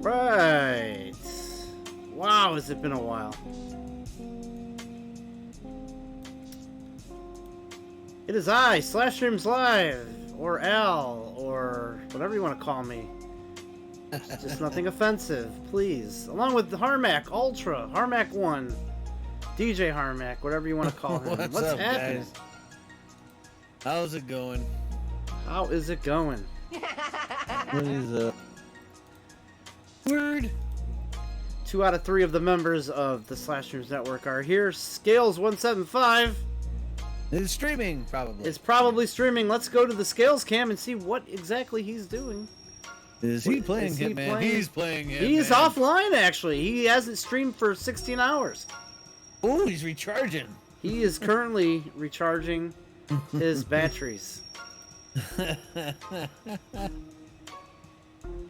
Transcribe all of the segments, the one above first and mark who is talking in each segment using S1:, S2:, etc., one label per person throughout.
S1: Right. Wow, has it been a while. It is I, SlashStreams Live, or Al, or whatever you want to call me. Just nothing offensive, please. Along with Harmac Ultra, Harmac 1, DJ Harmac, whatever you want to call him.
S2: What's
S1: What's
S2: up,
S1: happening?
S2: guys? How's it going?
S1: How is it going?
S2: What is word?
S1: 2 out of 3 of the members of the SlashStreams Network are here. Scales175
S2: It's streaming, probably.
S1: is probably streaming. Let's go to the Scales cam and see what exactly he's doing.
S2: Is he playing
S1: Is he
S2: Hitman?
S1: playing?
S2: He's playing Hitman.
S1: He's offline, actually. He hasn't streamed for 16 hours.
S2: Oh, he's recharging.
S1: He is currently recharging his batteries.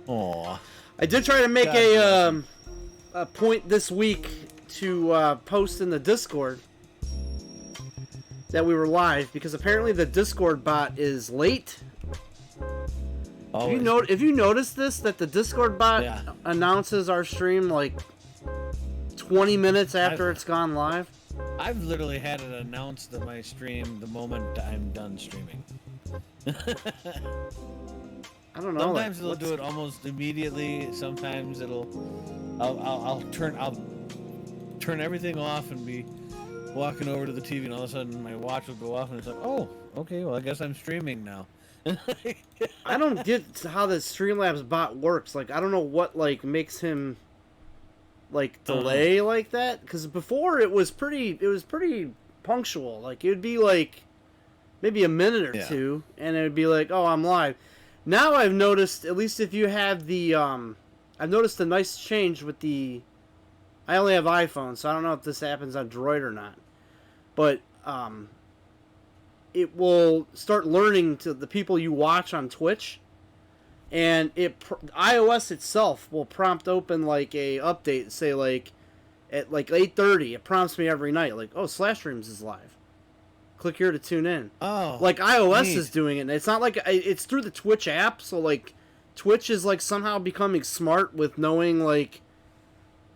S2: Aw.
S1: I did try to make a point this week to post in the Discord that we were live, because apparently the Discord bot is late. If you noticed this, that the Discord bot announces our stream like 20 minutes after it's gone live?
S2: I've literally had it announced that my stream the moment I'm done streaming.
S1: I don't know.
S2: Sometimes it'll do it almost immediately. Sometimes I'll turn everything off and be walking over to the TV, and all of a sudden my watch will go off, and it's like, oh, okay, well I guess I'm streaming now.
S1: I don't get how the Streamlabs bot works. Like, I don't know what like makes him like delay like that, because before it was pretty punctual. Like, it would be like maybe a minute or two, and it would be like, oh, I'm live. Now I've noticed, at least if you have the I've noticed a nice change with the, I only have iPhone, so I don't know if this happens on Droid or not, but it will start learning to the people you watch on Twitch, and iOS itself will prompt open like a update, say like at like 8:30. It prompts me every night, like, oh, SlashStreams is live. Click here to tune in.
S2: Oh,
S1: like iOS is doing it. And it's not like it's through the Twitch app, so like Twitch is like somehow becoming smart with knowing like,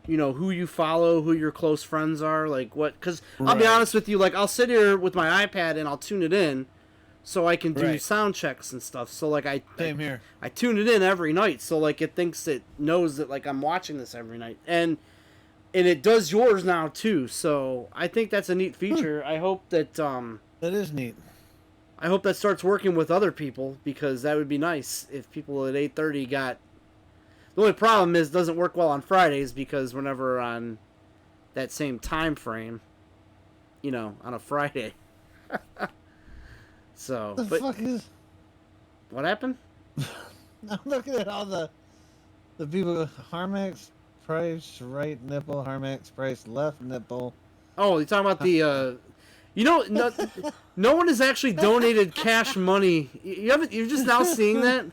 S1: you know, who you follow, who your close friends are, like what. Because I'll be honest with you, like I'll sit here with my iPad and I'll tune it in, so I can do sound checks and stuff. So like
S2: same here.
S1: I tune it in every night, so like it thinks it knows that like I'm watching this every night, and it does yours now too. So I think that's a neat feature. I hope that
S2: that is neat.
S1: I hope that starts working with other people, because that would be nice if people at 8:30 got. The only problem is it doesn't work well on Fridays, because we're never on that same time frame, you know, on a Friday. So,
S2: The fuck is?
S1: What happened?
S2: I'm looking at all the people. Harmax price right nipple. Harmax price left nipple.
S1: Oh, you're talking about the. You know, no one has actually donated cash money. You're just now seeing that.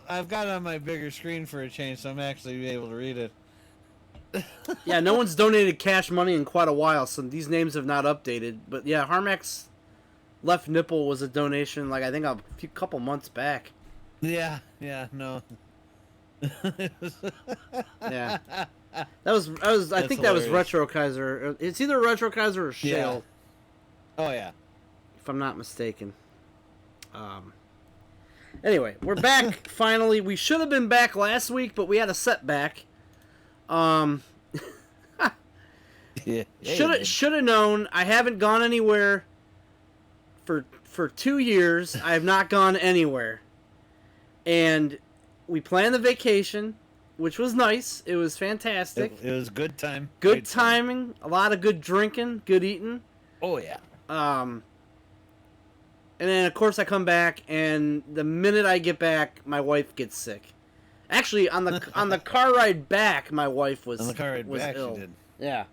S2: I've got it on my bigger screen for a change, so I'm actually able to read it.
S1: Yeah, no one's donated cash money in quite a while, so these names have not updated. But yeah, Harmax left nipple was a donation, like I think a couple months back.
S2: Yeah, no.
S1: Yeah, that was I think that was Retro Kaiser. It's either Retro Kaiser or Shale.
S2: Yeah. Oh yeah,
S1: if I'm not mistaken. Anyway, we're back finally. We should have been back last week, but we had a setback. Should have known. I haven't gone anywhere for 2 years. I have not gone anywhere, and we planned the vacation, which was nice. It was fantastic.
S2: It was good time.
S1: Good timing. A lot of good drinking, good eating.
S2: Oh yeah.
S1: And then, of course, I come back, and the minute I get back, my wife gets sick. Actually, on the car ride back, my wife was ill.
S2: She did.
S1: Yeah.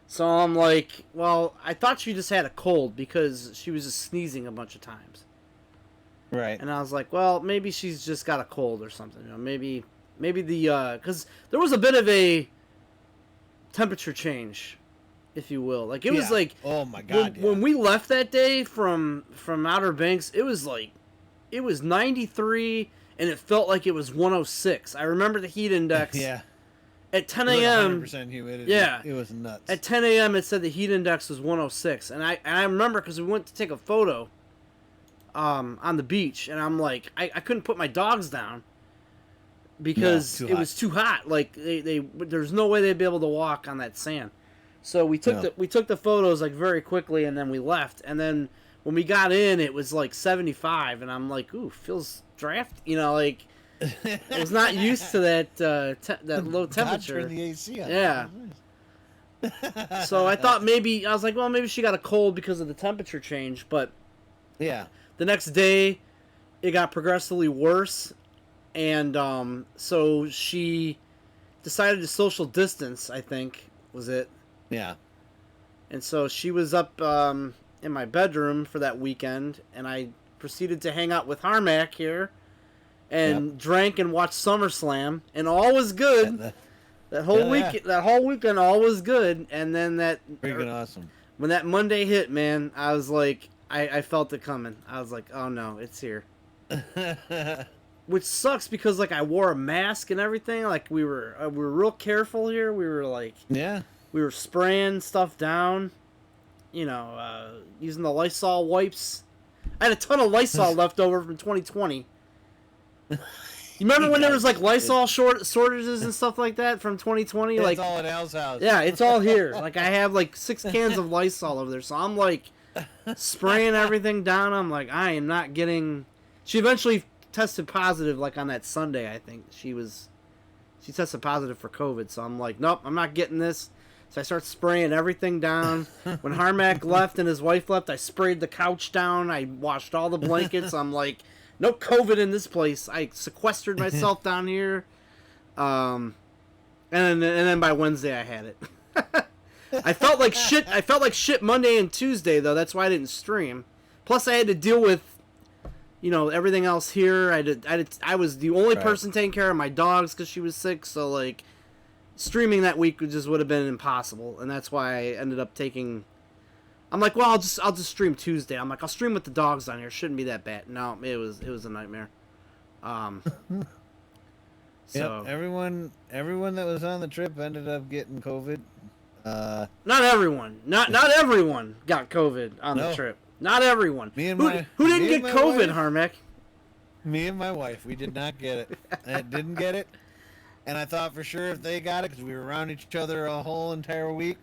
S1: So I'm like, well, I thought she just had a cold, because she was just sneezing a bunch of times.
S2: Right.
S1: And I was like, well, maybe she's just got a cold or something. You know, maybe the because there was a bit of a temperature change, if you will. Like, it was like,
S2: oh my god,
S1: when we left that day from Outer Banks, it was like, it was 93, and it felt like it was 106. I remember the heat index.
S2: Yeah.
S1: At 10 a.m.
S2: 100% humidity.
S1: Yeah.
S2: It was nuts.
S1: At 10 a.m. it said the heat index was 106, and I remember because we went to take a photo on the beach, and I'm like, I couldn't put my dogs down because it was too hot. Like there's no way they'd be able to walk on that sand. So we took the photos like very quickly, and then we left. And then when we got in, it was like 75, and I'm like, ooh, feels drafty. Like I was not used to that low temperature.
S2: Turn the AC on.
S1: Yeah. So I thought maybe maybe she got a cold because of the temperature change, but
S2: yeah.
S1: The next day, it got progressively worse, and so she decided to social distance. I think was it.
S2: Yeah.
S1: And so she was up in my bedroom for that weekend, and I proceeded to hang out with Harmac here, and drank and watched SummerSlam, and all was good. That whole weekend, all was good, and then
S2: freaking awesome.
S1: When that Monday hit, man, I was like, I felt it coming. I was like, oh no, it's here. Which sucks because like I wore a mask and everything. Like we were real careful here. We were like, we were spraying stuff down. Using the Lysol wipes. I had a ton of Lysol left over from 2020. You remember when there was like Lysol shortages and stuff like that from 2020?
S2: It's
S1: like
S2: all at Al's house.
S1: Yeah, it's all here. Like I have like 6 cans of Lysol over there, so I'm like spraying everything down. I'm like, I am not getting. She eventually tested positive, like on that Sunday. I think she tested positive for COVID. So I'm like, nope, I'm not getting this. So I start spraying everything down. When Harmac left and his wife left, I sprayed the couch down. I washed all the blankets. I'm like, no COVID in this place. I sequestered myself down here. And then by Wednesday I had it. I felt like shit. I felt like shit Monday and Tuesday though. That's why I didn't stream. Plus I had to deal with, everything else here. I was the only person taking care of my dogs because she was sick. So like, streaming that week would have been impossible, and that's why I ended up taking. I'm like, well, I'll just stream Tuesday. I'm like, I'll stream with the dogs on here. Shouldn't be that bad. No, it was a nightmare. So
S2: everyone that was on the trip ended up getting COVID.
S1: Not everyone. Not everyone got COVID on the trip. Not everyone. Who didn't get COVID, Harmac?
S2: Me and my wife, we did not get it. I didn't get it, and I thought for sure if they got it, because we were around each other a whole entire week,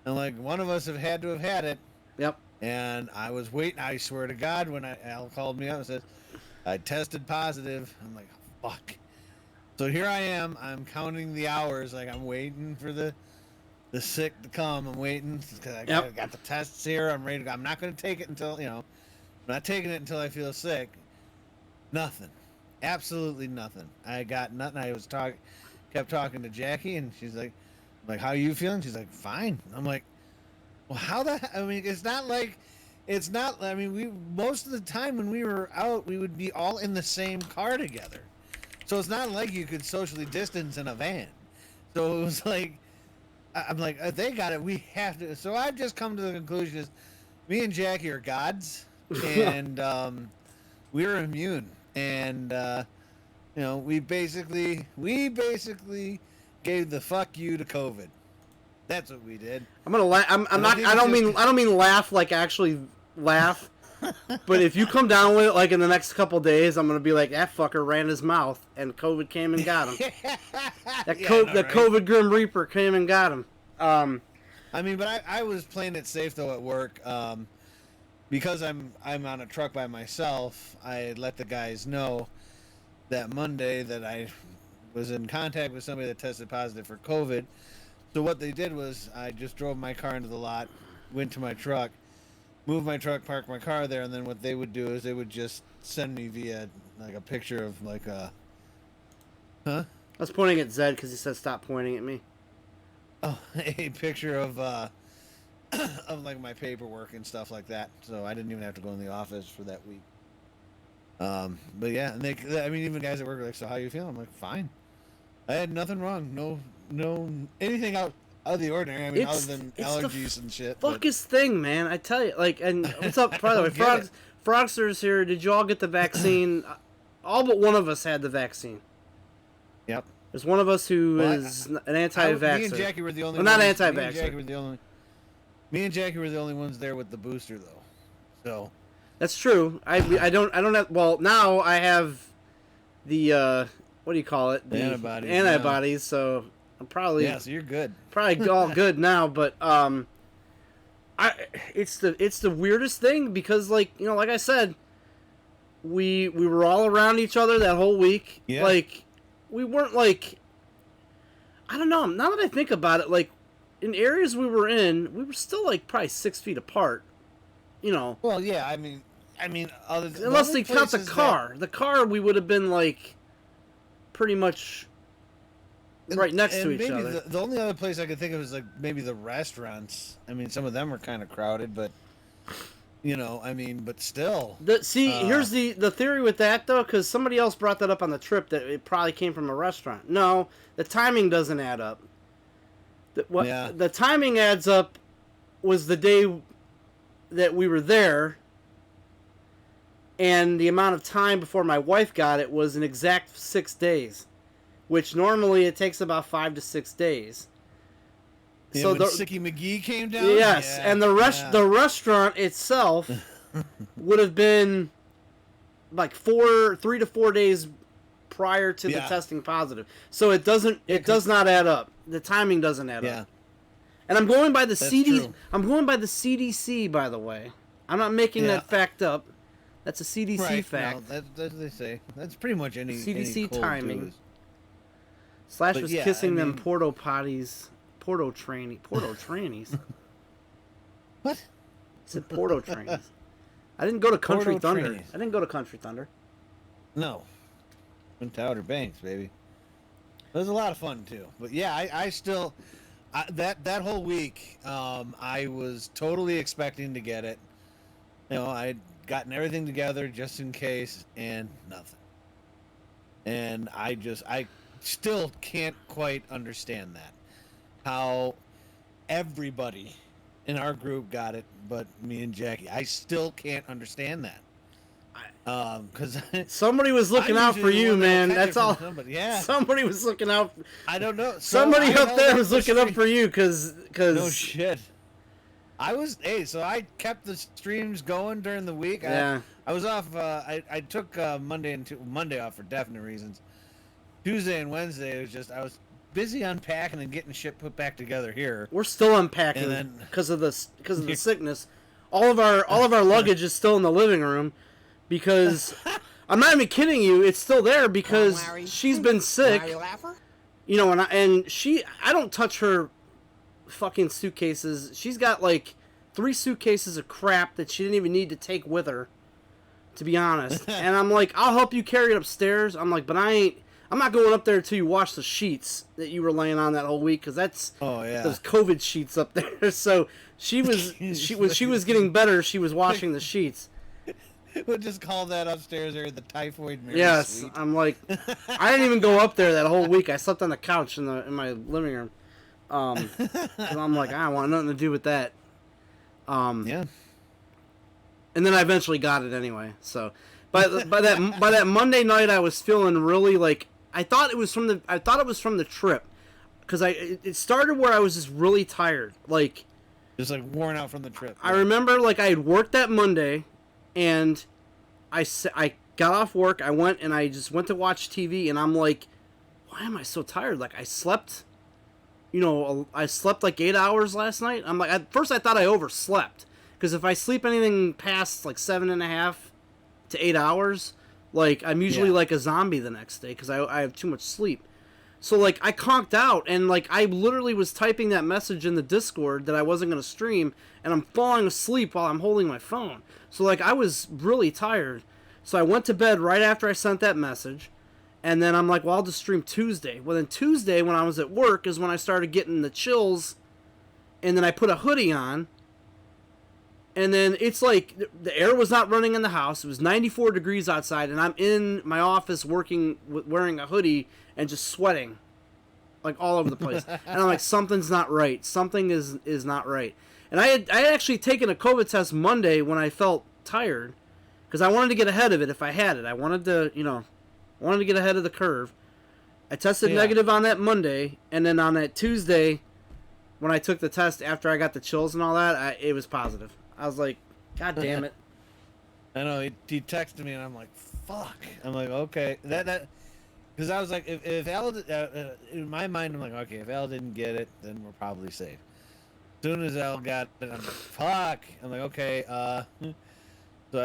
S2: and like one of us had to have had it.
S1: Yep.
S2: And I was waiting. I swear to God, when Al called me up and said I tested positive, I'm like, fuck. So here I am. I'm counting the hours. Like I'm waiting for the sick to come. I'm waiting because I got the tests here. I'm ready to go. I'm not going to take it until I'm not taking it until I feel sick. Nothing. Absolutely nothing. I got nothing. I was kept talking to Jackie, and she's like, how are you feeling? She's like, fine. I'm like, well, how the? I mean, it's not. I mean, we most of the time when we were out, we would be all in the same car together. So it's not like you could socially distance in a van. So it was like, I'm like, if they got it, we have to. So I've just come to the conclusion is, me and Jackie are gods, and we're immune. And we basically gave the fuck you to COVID. That's what we did. I'm gonna laugh.
S1: I don't mean laugh like actually laugh. But if you come down with it like in the next couple days, I'm gonna be like, that fucker ran his mouth and COVID came and got him. COVID Grim Reaper came and got him.
S2: I mean, but I was playing it safe though at work. Because I'm on a truck by myself, I let the guys know that Monday that I was in contact with somebody that tested positive for COVID. So what they did was I just drove my car into the lot, went to my truck, moved my truck, parked my car there, and then what they would do is they would just send me via like a picture of like a... Huh?
S1: I was pointing at Zed because he said stop pointing at me.
S2: Oh, a picture of like my paperwork and stuff like that, so I didn't even have to go in the office for that week. But yeah, and even guys at work are like, so how you feeling? I'm like, fine. I had nothing wrong. No anything out of the ordinary. I mean, other than allergies and shit.
S1: Fuckest thing, man. I tell you, like, and what's up? By the way, Frogster's here. Did you all get the vaccine? all but one of us had the vaccine.
S2: Yep.
S1: There's one of us who is an anti-vaxxer.
S2: Me and Jackie were the only.
S1: Well, not
S2: ones,
S1: anti-vaxxer.
S2: Me and Jackie were the only ones there with the booster, though. So.
S1: That's true. I don't have. Well, now I have the what do you call it? The antibodies. Yeah. So I'm probably
S2: so you're good.
S1: Probably all good now, but it's the weirdest thing because like I said, we were all around each other that whole week.
S2: Yeah.
S1: Like we weren't like I don't know. Now that I think about it, like in areas we were in, we were still like probably 6 feet apart.
S2: Well, yeah. I mean,
S1: unless they count the car. The car, we would have been like pretty much right next to each other.
S2: The only other place I could think of is like maybe the restaurants. I mean, some of them are kind of crowded, but but still.
S1: Here's the theory with that though, because somebody else brought that up on the trip that it probably came from a restaurant. No, the timing doesn't add up. The timing adds up was the day that we were there. And the amount of time before my wife got it was an exact 6 days, which normally it takes about 5 to 6 days.
S2: Yeah, so Sicky McGee came down.
S1: Yes, and the restaurant itself would have been like 3 to 4 days prior to the testing positive. So it does not add up. The timing doesn't add up. And I'm going by the CDC. I'm going by the CDC, by the way. I'm not making that fact up. That's a CDC fact.
S2: No, that's they say. That's pretty much any
S1: CDC
S2: any
S1: timing. Slash was kissing them porto trannies.
S2: What?
S1: I said porto trannies. I didn't go to Country Thunder.
S2: Trannies.
S1: I didn't go to Country Thunder.
S2: No. Went to Outer Banks, baby. It was a lot of fun too. But yeah, I still that whole week, I was totally expecting to get it. I'd gotten everything together just in case, and nothing. And I still can't quite understand that. How everybody in our group got it, but me and Jackie. I still can't understand that. Because
S1: somebody was looking out for you, man. That's all.
S2: Yeah.
S1: Somebody was looking out.
S2: I don't know.
S1: Somebody up there was looking up for you, because.
S2: No shit. So I kept the streams going during the week.
S1: Yeah.
S2: I was off. I took Monday off for definite reasons. Tuesday and Wednesday it was just I was busy unpacking and getting shit put back together here.
S1: We're still unpacking because of the sickness. All of our luggage is still in the living room because I'm not even kidding you. It's still there because she's been sick. I don't touch her fucking suitcases. She's got like 3 suitcases of crap that she didn't even need to take with her, to be honest. And I'm like, I'll help you carry it upstairs. I'm like, but I'm not going up there until you wash the sheets that you were laying on that whole week, because that's those COVID sheets up there. So when she was getting better, she was washing the sheets.
S2: We'll just call that upstairs area the typhoid Mary suite.
S1: I'm like, I didn't even go up there that whole week. I slept on the couch in my living room. 'Cause I'm like, I don't want nothing to do with that.
S2: Yeah.
S1: And then I eventually got it anyway. So, by that Monday night, I was feeling really like I thought it was from the trip, because it started where I was just really tired, like
S2: just like worn out from the trip.
S1: I remember like I had worked that Monday, and I got off work. I went and I just went to watch TV, and I'm like, why am I so tired? Like I slept like 8 hours last night. I'm like, at first I thought I overslept, because if I sleep anything past like 7.5 to 8 hours, like I'm usually like a zombie the next day, because I have too much sleep. So like I conked out, and like I literally was typing that message in the Discord that I wasn't gonna stream, and I'm falling asleep while I'm holding my phone. So like I was really tired. So I went to bed right after I sent that message. And then I'm like, well, I'll just stream Tuesday. Well, then Tuesday, when I was at work, is when I started getting the chills. And then I put a hoodie on. And then it's like, the air was not running in the house. It was 94 degrees outside. And I'm in my office working, wearing a hoodie and just sweating. Like all over the place. And I'm like, something's not right. Something is not right. And I had actually taken a COVID test Monday when I felt tired. because I wanted to get ahead of it if I had it. I wanted to, wanted to get ahead of the curve. I tested negative on that Monday, and then on that Tuesday, when I took the test after I got the chills and all that, it was positive. I was like, God damn it.
S2: I know, he texted me, and I'm like, fuck. I'm like, okay. Because I was like, if Al, in my mind, I'm like, okay, if Al didn't get it, then we're probably safe. As soon as Al got it, I'm like, fuck. I'm like, okay, so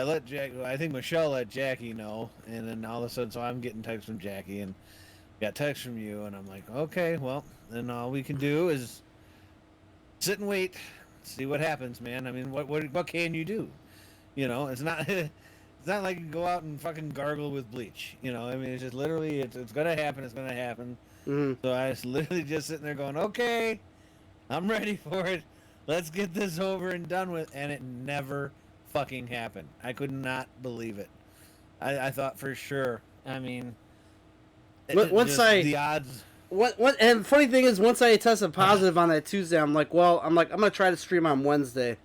S2: I think Michelle let Jackie know, and then all of a sudden, so I'm getting texts from Jackie, and got text from you, and I'm like, okay, well, then all we can do is sit and wait, see what happens, man. I mean, what can you do? It's not it's not like you can go out and fucking gargle with bleach. I mean, it's just literally it's gonna happen. It's gonna happen.
S1: Mm-hmm.
S2: So I was literally just sitting there going, okay, I'm ready for it. Let's get this over and done with. And it never fucking happened. I could not believe it. I thought for sure. I mean. The odds.
S1: What and the funny thing is, once I tested positive on that Tuesday, I'm like, I'm gonna try to stream on Wednesday.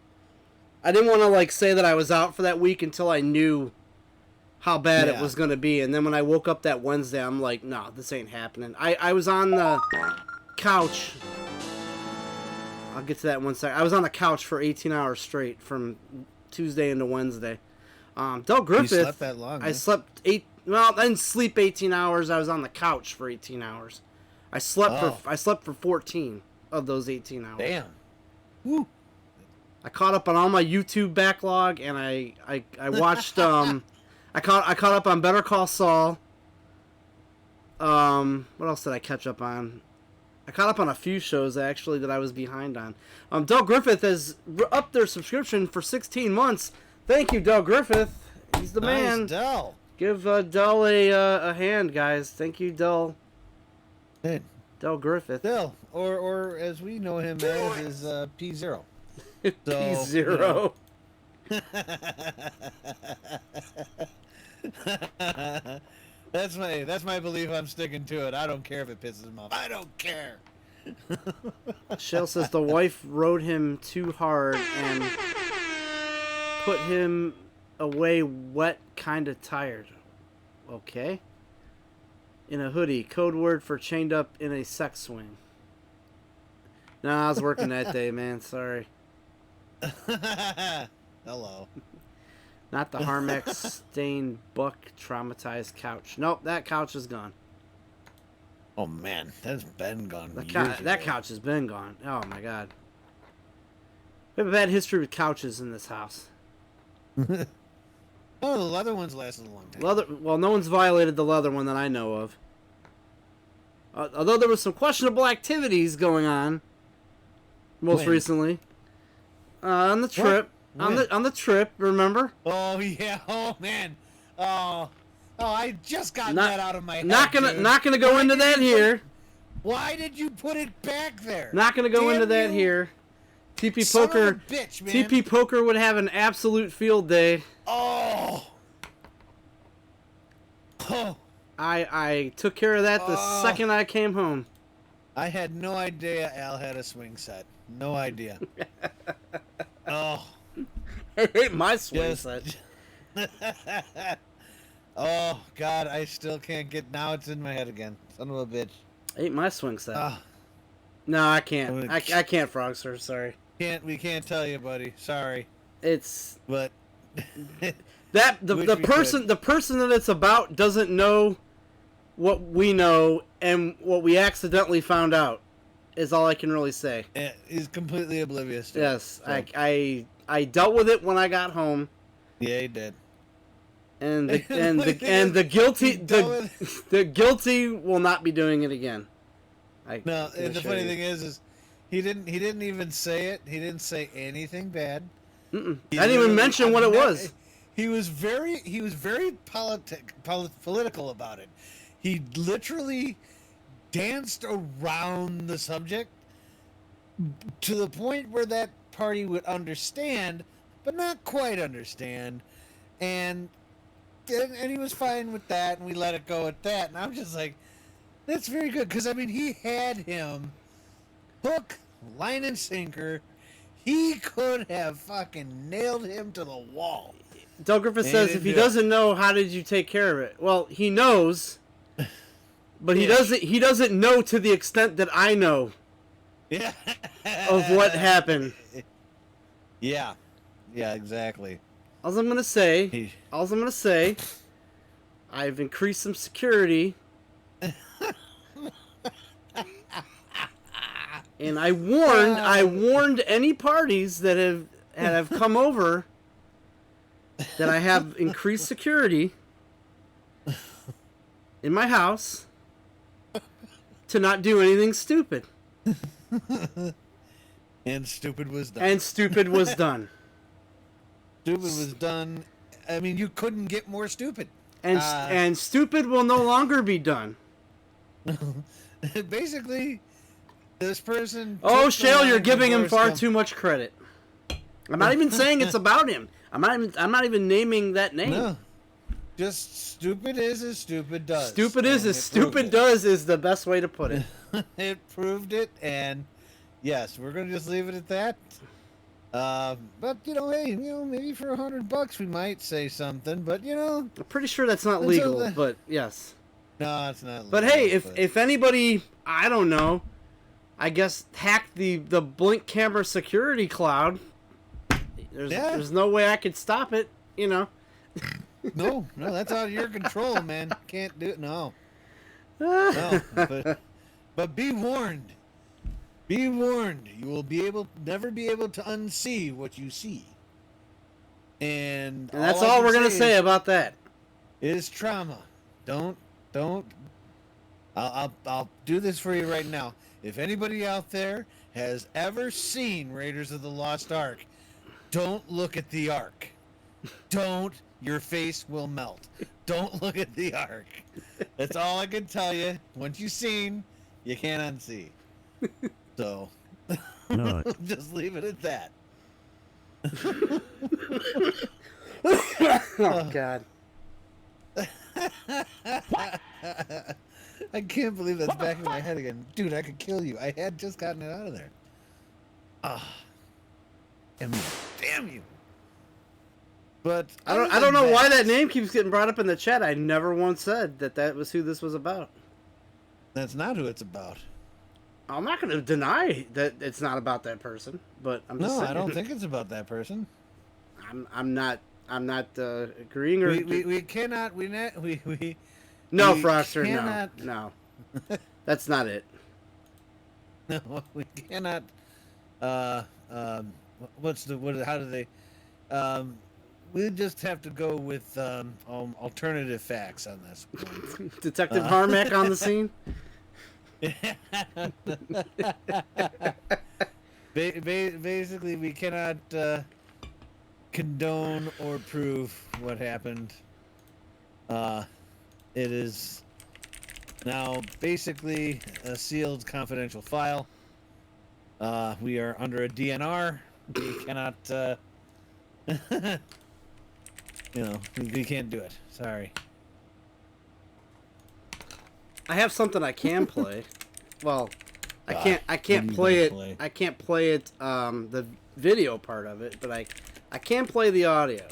S1: I didn't want to say that I was out for that week until I knew how bad it was gonna be. And then when I woke up that Wednesday, I'm like, no, this ain't happening. I was on the couch. I'll get to that in 1 second. I was on the couch for 18 hours straight from Tuesday into Wednesday. Del Griffith.
S2: You slept that long?
S1: I slept 8. Well, I didn't sleep 18 hours. I was on the couch for 18 hours. I slept for 14 of those 18 hours.
S2: Damn. Woo.
S1: I caught up on all my YouTube backlog, and I watched I caught up on Better Call Saul. What else did I catch up on? I caught up on a few shows actually that I was behind on. Del Griffith has upped their subscription for 16 months. Thank you, Del Griffith. He's the man.
S2: Nice, Del.
S1: Give Del a hand, guys. Thank you, Del.
S2: Hey.
S1: Del Griffith.
S2: Del, or as we know him as, is P0.
S1: P0.
S2: That's my belief. I'm sticking to it. I don't care if it pisses him off. I don't care.
S1: Shell says the wife rode him too hard and put him away wet, kinda tired. Okay. In a hoodie, code word for chained up in a sex swing. No, I was working that day, man. Sorry.
S2: Hello.
S1: Not the Harmex stained buck traumatized couch. Nope, that couch is gone.
S2: Oh man, that's been gone.
S1: That couch has been gone. Oh my god. We have a bad history with couches in this house.
S2: Oh, the leather ones lasted a long time.
S1: Well, no one's violated the leather one that I know of. Although there was some questionable activities going on. Most recently. On the trip. On the trip, remember?
S2: Oh yeah. Oh man. Oh, I just got that out of my head.
S1: Not gonna go into that here.
S2: Why did you put it back there?
S1: Not gonna go into that here. TP Poker.
S2: Bitch, man.
S1: TP Poker would have an absolute field day.
S2: Oh. Oh.
S1: I took care of that the second I came home.
S2: I had no idea Al had a swing set. No idea. Oh.
S1: I hate my swing set.
S2: Oh, God, I still can't get... Now it's in my head again. Son of a bitch.
S1: I hate my swing set. No, I can't. I can't, Frog Sir. Sorry.
S2: We can't tell you, buddy. Sorry.
S1: It's...
S2: But...
S1: the person that it's about doesn't know what we know and what we accidentally found out is all I can really say.
S2: He's completely oblivious to
S1: yes,
S2: it, so.
S1: I dealt with it when I got home.
S2: Yeah, he did.
S1: And the guilty will not be doing it again.
S2: No, and the funny thing is he didn't even say it. He didn't say anything bad.
S1: I didn't even mention what it was.
S2: He was very political about it. He literally danced around the subject to the point where that party would understand, but not quite understand. And he was fine with that, and we let it go at that. And I'm just like, that's very good, because I mean, he had him hook, line, and sinker. He could have fucking nailed him to the wall.
S1: Del Griffith
S2: And
S1: says
S2: he
S1: if he
S2: didn't do it.
S1: doesn't know, how did you take care of it? Well, he knows, but he doesn't. He doesn't know to the extent that I know
S2: Yeah.
S1: of what happened.
S2: Yeah. Yeah, exactly.
S1: All I'm gonna say, I've increased some security, and I warned any parties that have come over that I have increased security in my house to not do anything stupid.
S2: And stupid was done.
S1: And stupid was done.
S2: Stupid was done. I mean, you couldn't get more stupid.
S1: And stupid will no longer be done.
S2: Basically, this person.
S1: Oh,
S2: took the
S1: Shale,
S2: line
S1: you're
S2: from
S1: giving him
S2: Forrest
S1: far
S2: Gump.
S1: too much credit. I'm not even saying it's about him. I'm not even naming that name.
S2: No. Just stupid is as stupid does.
S1: Stupid is
S2: And
S1: as
S2: it
S1: stupid
S2: proved
S1: does is the best way to put it.
S2: it. It proved it, and yes, we're gonna just leave it at that. But hey, maybe for $100 we might say something. But
S1: I'm pretty sure that's not
S2: Until
S1: legal,
S2: the-
S1: but yes.
S2: no, it's not.
S1: But
S2: legal,
S1: hey,
S2: but-
S1: if anybody, I don't know, I guess hacked the Blink camera security cloud, there's no way I could stop it,
S2: no, that's out of your control, man. Can't do it. No, but be warned. Be warned. You will never be able to unsee what you see. And
S1: that's
S2: I
S1: all
S2: can
S1: we're gonna say about that.
S2: is trauma. Don't. I'll do this for you right now. If anybody out there has ever seen Raiders of the Lost Ark, don't look at the Ark. Don't. Your face will melt. Don't look at the Ark. That's all I can tell you. Once you've seen, you can't unsee. So,
S3: No.
S2: just leave it at that.
S1: Oh God.
S2: I can't believe that's back in my head again. Dude, I could kill you. I had just gotten it out of there. Damn you. But
S1: I don't know why that name keeps getting brought up in the chat. I never once said that was who this was about.
S2: That's not who it's about.
S1: I'm not going to deny that it's not about that person, but I'm just
S2: No,
S1: saying.
S2: I don't think it's about that person.
S1: I'm not agreeing or
S2: We cannot
S1: no,
S2: we
S1: Froster,
S2: cannot-
S1: no. That's not it.
S2: No, we cannot how do they we just have to go with alternative facts on this one.
S1: Detective Harmack on the scene.
S2: Basically, we cannot condone or prove what happened. It is now basically a sealed confidential file. We are under a DNR. We cannot, we can't do it. Sorry.
S1: I have something I can play. Well, I
S2: what
S1: can't
S2: are you
S1: play
S2: gonna
S1: it.
S2: play?
S1: I can't play it. The video part of it, but I can play the audio.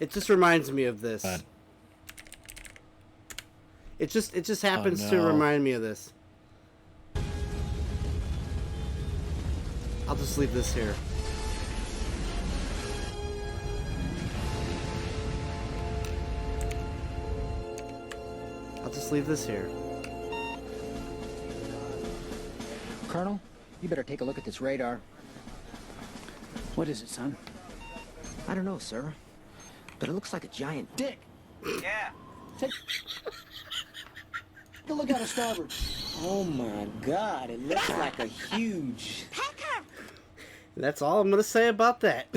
S1: It just reminds me of this.
S2: God.
S1: It just happens to
S2: no.
S1: remind me of this. I'll just leave this here. I'll just leave this here.
S4: Colonel, you better take a look at this radar.
S5: What is it, son?
S4: I don't know, sir, but it looks like a giant dick.
S5: Yeah.
S4: Take a look out of starboard.
S5: Oh my God, it looks like a huge...
S1: And that's all I'm gonna say about that.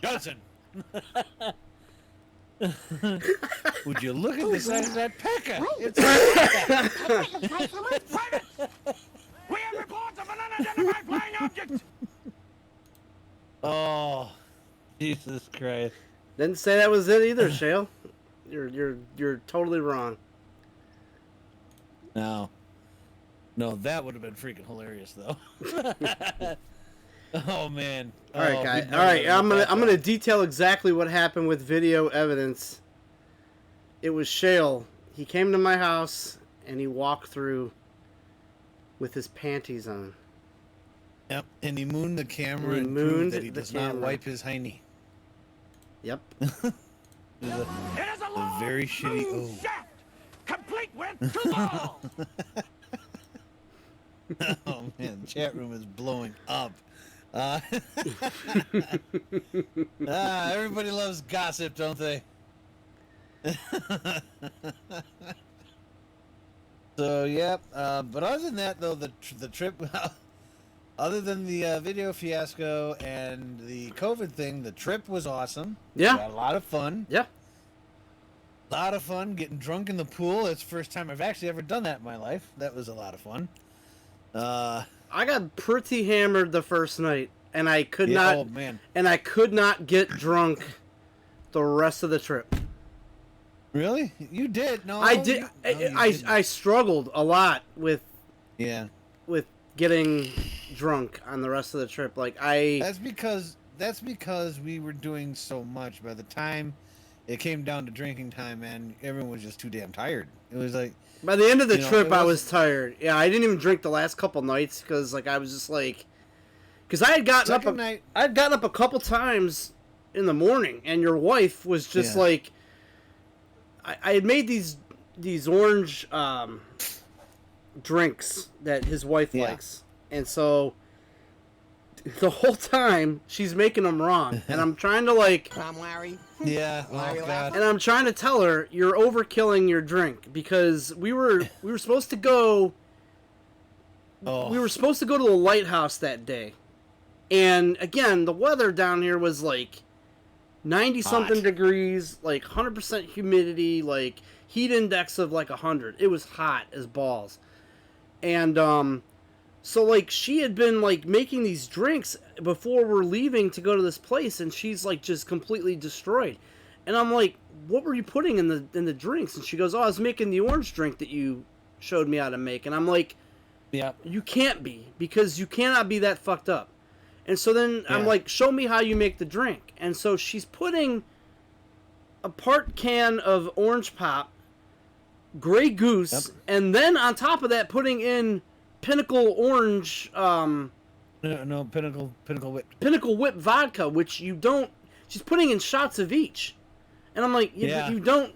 S2: Johnson. Would you look at the size of that pecker? It's
S6: We have reports of an unidentified flying object!
S2: oh, Jesus Christ!
S1: Didn't say that was it either, Shale. You're totally wrong.
S2: No, No, that would have been freaking hilarious, though. Oh man!
S1: All right,
S2: Oh,
S1: guy.
S2: we'd
S1: All
S2: never
S1: right,
S2: let
S1: I'm
S2: that
S1: gonna
S2: go.
S1: detail exactly what happened with video evidence. It was Shale. He came to my house and he walked through with his panties on.
S2: Yep, and he mooned the camera
S1: And he
S2: and proved
S1: mooned
S2: that he
S1: the
S2: does not
S1: camera.
S2: wipe his hiney.
S1: Yep.
S2: It was
S6: It is a
S2: a
S6: long,
S2: very shitty.
S6: smooth
S2: Oh.
S6: shaft, complete with two balls.
S2: Oh man, chat room is blowing up. Everybody loves gossip, don't they? So yep. But other than that, though, the trip, other than the video fiasco and the COVID thing, the trip was awesome.
S1: Yeah.
S2: We had a lot of fun.
S1: Yeah.
S2: A lot of fun getting drunk in the pool. It's the first time I've actually ever done that in my life. That was a lot of fun.
S1: I got pretty hammered the first night, and I could
S2: Yeah,
S1: not.
S2: oh, man.
S1: And I could not get drunk the rest of the trip.
S2: Really? You did? No,
S1: I did.
S2: you didn't.
S1: I struggled a lot with
S2: Yeah.
S1: getting drunk on the rest of the trip. Like I.
S2: That's because we were doing so much. By the time it came down to drinking time, man, everyone was just too damn tired. It was like,
S1: By the end of the
S2: you know,
S1: trip,
S2: it
S1: I
S2: was-
S1: was tired. Yeah, I didn't even drink the last couple nights because, like, I was just like, because I had gotten
S2: Second
S1: up.
S2: night-
S1: I had gotten up a couple times in the morning, and your wife was just
S2: Yeah.
S1: like, I had made these orange drinks that his wife
S2: Yeah.
S1: likes, and so the whole time she's making them wrong, and I'm trying to like.
S5: I'm Larry.
S2: yeah,
S5: Why are
S2: oh
S5: you
S2: god,
S5: laughing?
S1: And I'm trying to tell her you're overkilling your drink because we were supposed to go.
S2: oh,
S1: We were supposed to go to the lighthouse that day, and again the weather down here was like 90 something
S2: Hot.
S1: degrees, like 100% humidity, like heat index of like 100. It was hot as balls, and so like she had been like making these drinks before we're leaving to go to this place, and she's like just completely destroyed. And I'm like, "What were you putting in the drinks?" And she goes, "Oh, I was making the orange drink that you showed me how to make." And I'm like,
S2: yeah,
S1: "You can't be, because you cannot be that fucked up." And so then I'm
S2: Yeah.
S1: like, "Show me how you make the drink." And so she's putting a part can of orange pop, Grey Goose,
S2: Yep.
S1: and then on top of that putting in Pinnacle Orange,
S2: no, Pinnacle whipped.
S1: Pinnacle Whip vodka, which you don't. She's putting in shots of each, and I'm like,
S2: Yeah.
S1: you don't.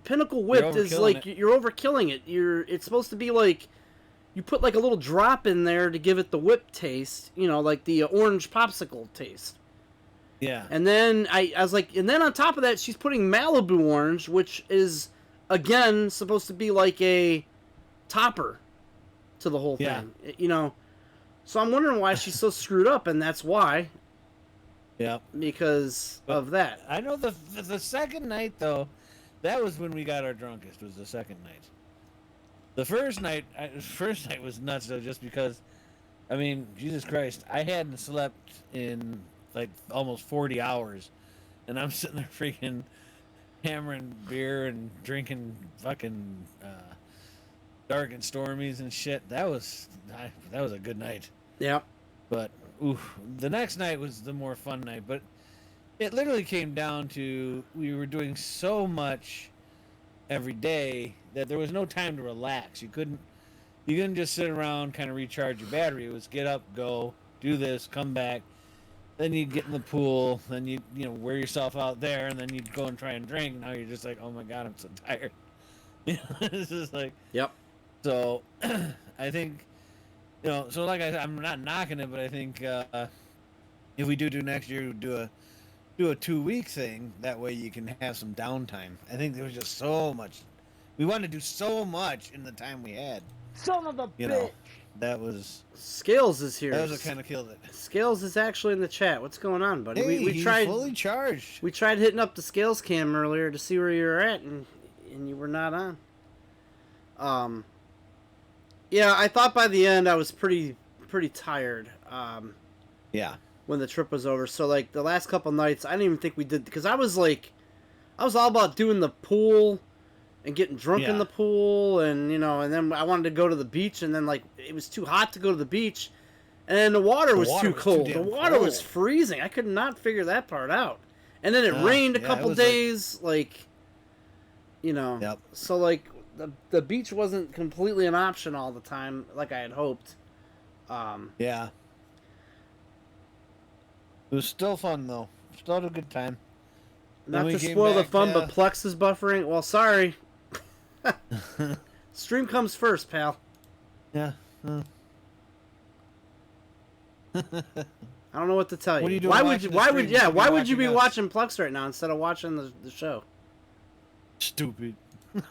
S1: Pinnacle Whipped is
S2: overkilling
S1: like
S2: it.
S1: you're overkilling it. It's supposed to be like you put like a little drop in there to give it the whip taste, like the orange popsicle taste.
S2: Yeah,
S1: And then I was like, and then on top of that, she's putting Malibu Orange, which is again supposed to be like a topper to the whole
S2: Yeah.
S1: thing, So I'm wondering why she's so screwed up, and that's why,
S2: yeah.
S1: because of that.
S2: I know the second night though, that was when we got our drunkest. Was the second night. The first night was nuts though, just because, I mean, Jesus Christ, I hadn't slept in like almost 40 hours, and I'm sitting there freaking hammering beer and drinking fucking dark and stormies and shit. That was a good night.
S1: Yeah.
S2: But the next night was the more fun night. But it literally came down to we were doing so much every day that there was no time to relax. You couldn't just sit around kind of recharge your battery. It was get up, go, do this, come back. Then you'd get in the pool. Then you wear yourself out there, and then you'd go and try and drink. Now you're just like, oh my god, I'm so tired. It's just like,
S1: Yep.
S2: so I think, so like I'm not knocking it, but I think if we do next year, do a 2-week thing. That way you can have some downtime. I think there was just so much. We wanted to do so much in the time we had.
S5: Son of a
S2: Bitch. That was
S1: Scales is here.
S2: what kind of killed it.
S1: Scales is actually in the chat. What's going on, buddy?
S2: Hey,
S1: we
S2: he's
S1: tried
S2: fully charged.
S1: we tried hitting up the Scales cam earlier to see where you were at, and you were not on. Yeah, I thought by the end I was pretty tired.
S2: Yeah.
S1: When the trip was over. So like the last couple nights, I didn't even think we did, because I was all about doing the pool and getting drunk in
S2: Yeah.
S1: the pool, and and then I wanted to go to the beach, and then like it was too hot to go to the beach, and then the water was
S2: water
S1: too
S2: was too
S1: cold. The
S2: damn
S1: water was
S2: cold.
S1: freezing. I could not figure that part out. And then it
S2: Yeah,
S1: rained a
S2: yeah, it
S1: couple
S2: was like-
S1: days,
S2: Yep.
S1: So like the beach wasn't completely an option all the time, like I had hoped.
S2: Yeah. It was still fun though. Still had a good time. Then
S1: Not
S2: we
S1: to
S2: came
S1: spoil the
S2: back,
S1: fun, but Plex is buffering. Well, sorry. Stream comes first, pal.
S2: Yeah.
S1: I don't know what to tell you.
S2: What are you doing
S1: why would
S2: watching
S1: you?
S2: the
S1: Why
S2: stream?
S1: would?
S2: You
S1: Yeah.
S2: should be
S1: Why would you be
S2: watching us.
S1: watching Plex right now instead of watching the show?
S2: Stupid. But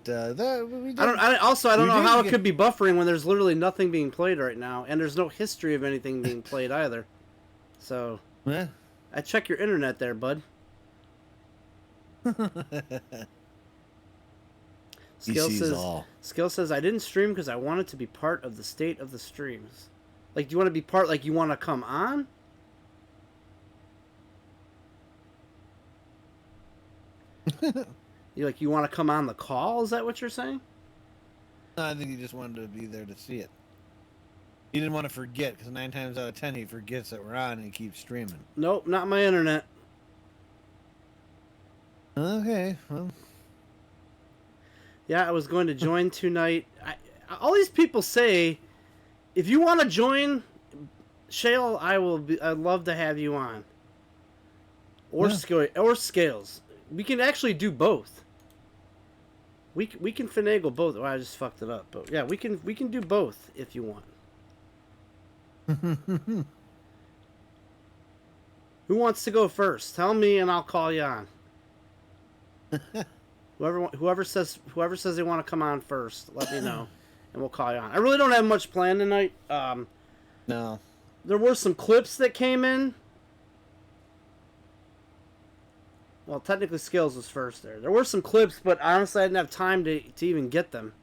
S2: that we did.
S1: I don't
S2: We
S1: know
S2: did
S1: how it
S2: get-
S1: could be buffering when there's literally nothing being played right now, and there's no history of anything being played either. So
S2: Yeah.
S1: I check your internet there, bud.
S2: He
S1: Skill
S2: sees
S1: says.
S2: all.
S1: Skill says I didn't stream because I wanted to be part of the state of the streams. Like, do you want to be part? Like, you want to come on? You want to come on the call? Is that what you're saying?
S2: I think he just wanted to be there to see it. He didn't want to forget because 9 times out of 10 he forgets that we're on and he keeps streaming.
S1: Nope, not my internet.
S2: Okay, well,
S1: Yeah, I was going to join tonight. All these people say, if you want to join, Shale, I'd love to have you on. Or
S2: Yeah.
S1: or Scales. We can actually do both. We can finagle both. Oh, I just fucked it up. But yeah, we can do both if you want. Who wants to go first? Tell me and I'll call you on. Whoever says they want to come on first, let me know, and we'll call you on. I really don't have much planned tonight.
S2: no.
S1: There were some clips that came in. Well, technically, Scales was first there. There were some clips, but honestly, I didn't have time to even get them.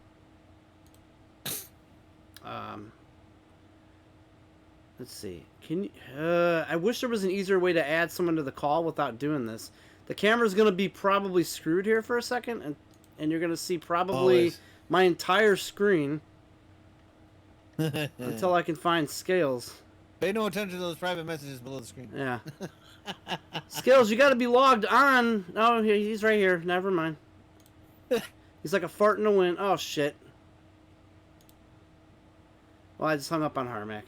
S1: Let's see. Can you? I wish there was an easier way to add someone to the call without doing this. The camera's gonna be probably screwed here for a second, and you're gonna see probably
S2: Always.
S1: my entire screen until I can find Scales.
S2: Pay no attention to those private messages below the screen.
S1: Yeah. Scales, you gotta be logged on. Oh, he's right here. Never mind. He's like a fart in the wind. Oh, shit. Well, I just hung up on Harmac.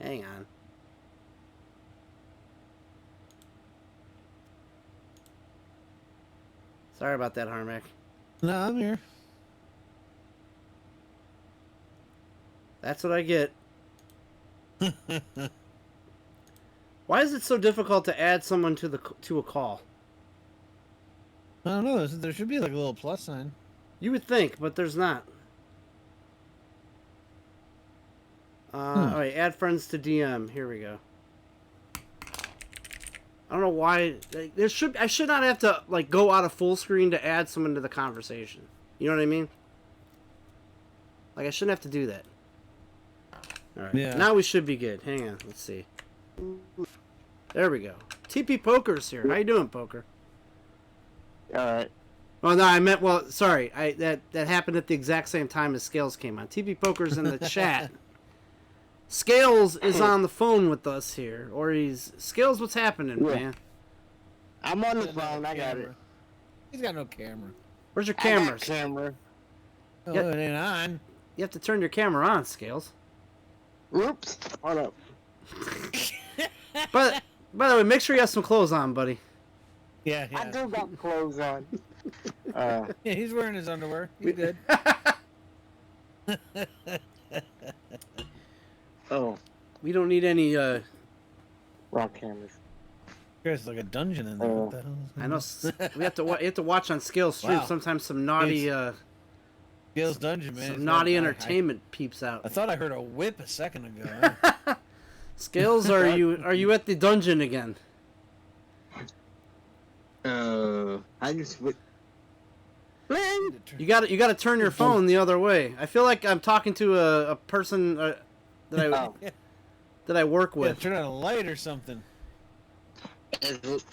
S1: Hang on. Sorry about that, Harmac.
S2: No, I'm here.
S1: That's what I get. Why is it so difficult to add someone to a call?
S2: I don't know. There should be like a little plus sign.
S1: You would think, but there's not. Alright, add friends to DM. Here we go. I don't know why I should not have to like go out of full screen to add someone to the conversation. You know what I mean? Like I shouldn't have to do that. Alright.
S2: Yeah.
S1: Now we should be good. Hang on, let's see. There we go. TP Poker's here. How you doing, Poker?
S3: Alright.
S1: Oh no, I meant sorry. That happened at the exact same time as Scales came on. TP Poker's in the chat. Scales is on the phone with us here, or Scales. What's happening,
S3: Yeah.
S1: man?
S3: I'm on the
S2: He's got
S3: phone.
S2: no
S3: I got it.
S2: camera. He's got no camera.
S1: Where's your
S3: I got
S1: cameras?
S3: camera.
S2: Oh,
S1: Yep.
S2: it ain't on.
S1: You have to turn your camera on, Scales.
S3: Oops. Hold up.
S1: But by the way, make sure you have some clothes on, buddy.
S2: Yeah,
S3: I
S2: yeah.
S3: do got clothes on.
S2: Yeah, he's wearing his underwear. He's good.
S3: Oh,
S1: We don't need any.
S3: wrong cameras.
S2: There's like a dungeon in there. What the hell is that?
S1: I know we have to. You have to watch on Scales stream.
S2: Wow.
S1: Sometimes some naughty,
S2: Scales Dungeon, man.
S1: some
S2: It's
S1: naughty
S2: got-
S1: entertainment peeps
S2: I
S1: out.
S2: thought I heard a whip a second ago.
S1: Scales, are you at the dungeon again?
S3: I just would. Man,
S1: You got to turn your phone the other way. I feel like I'm talking to a person that I
S3: oh,
S1: that I work
S2: Yeah,
S1: with.
S2: turn on a light or something.
S3: Is it?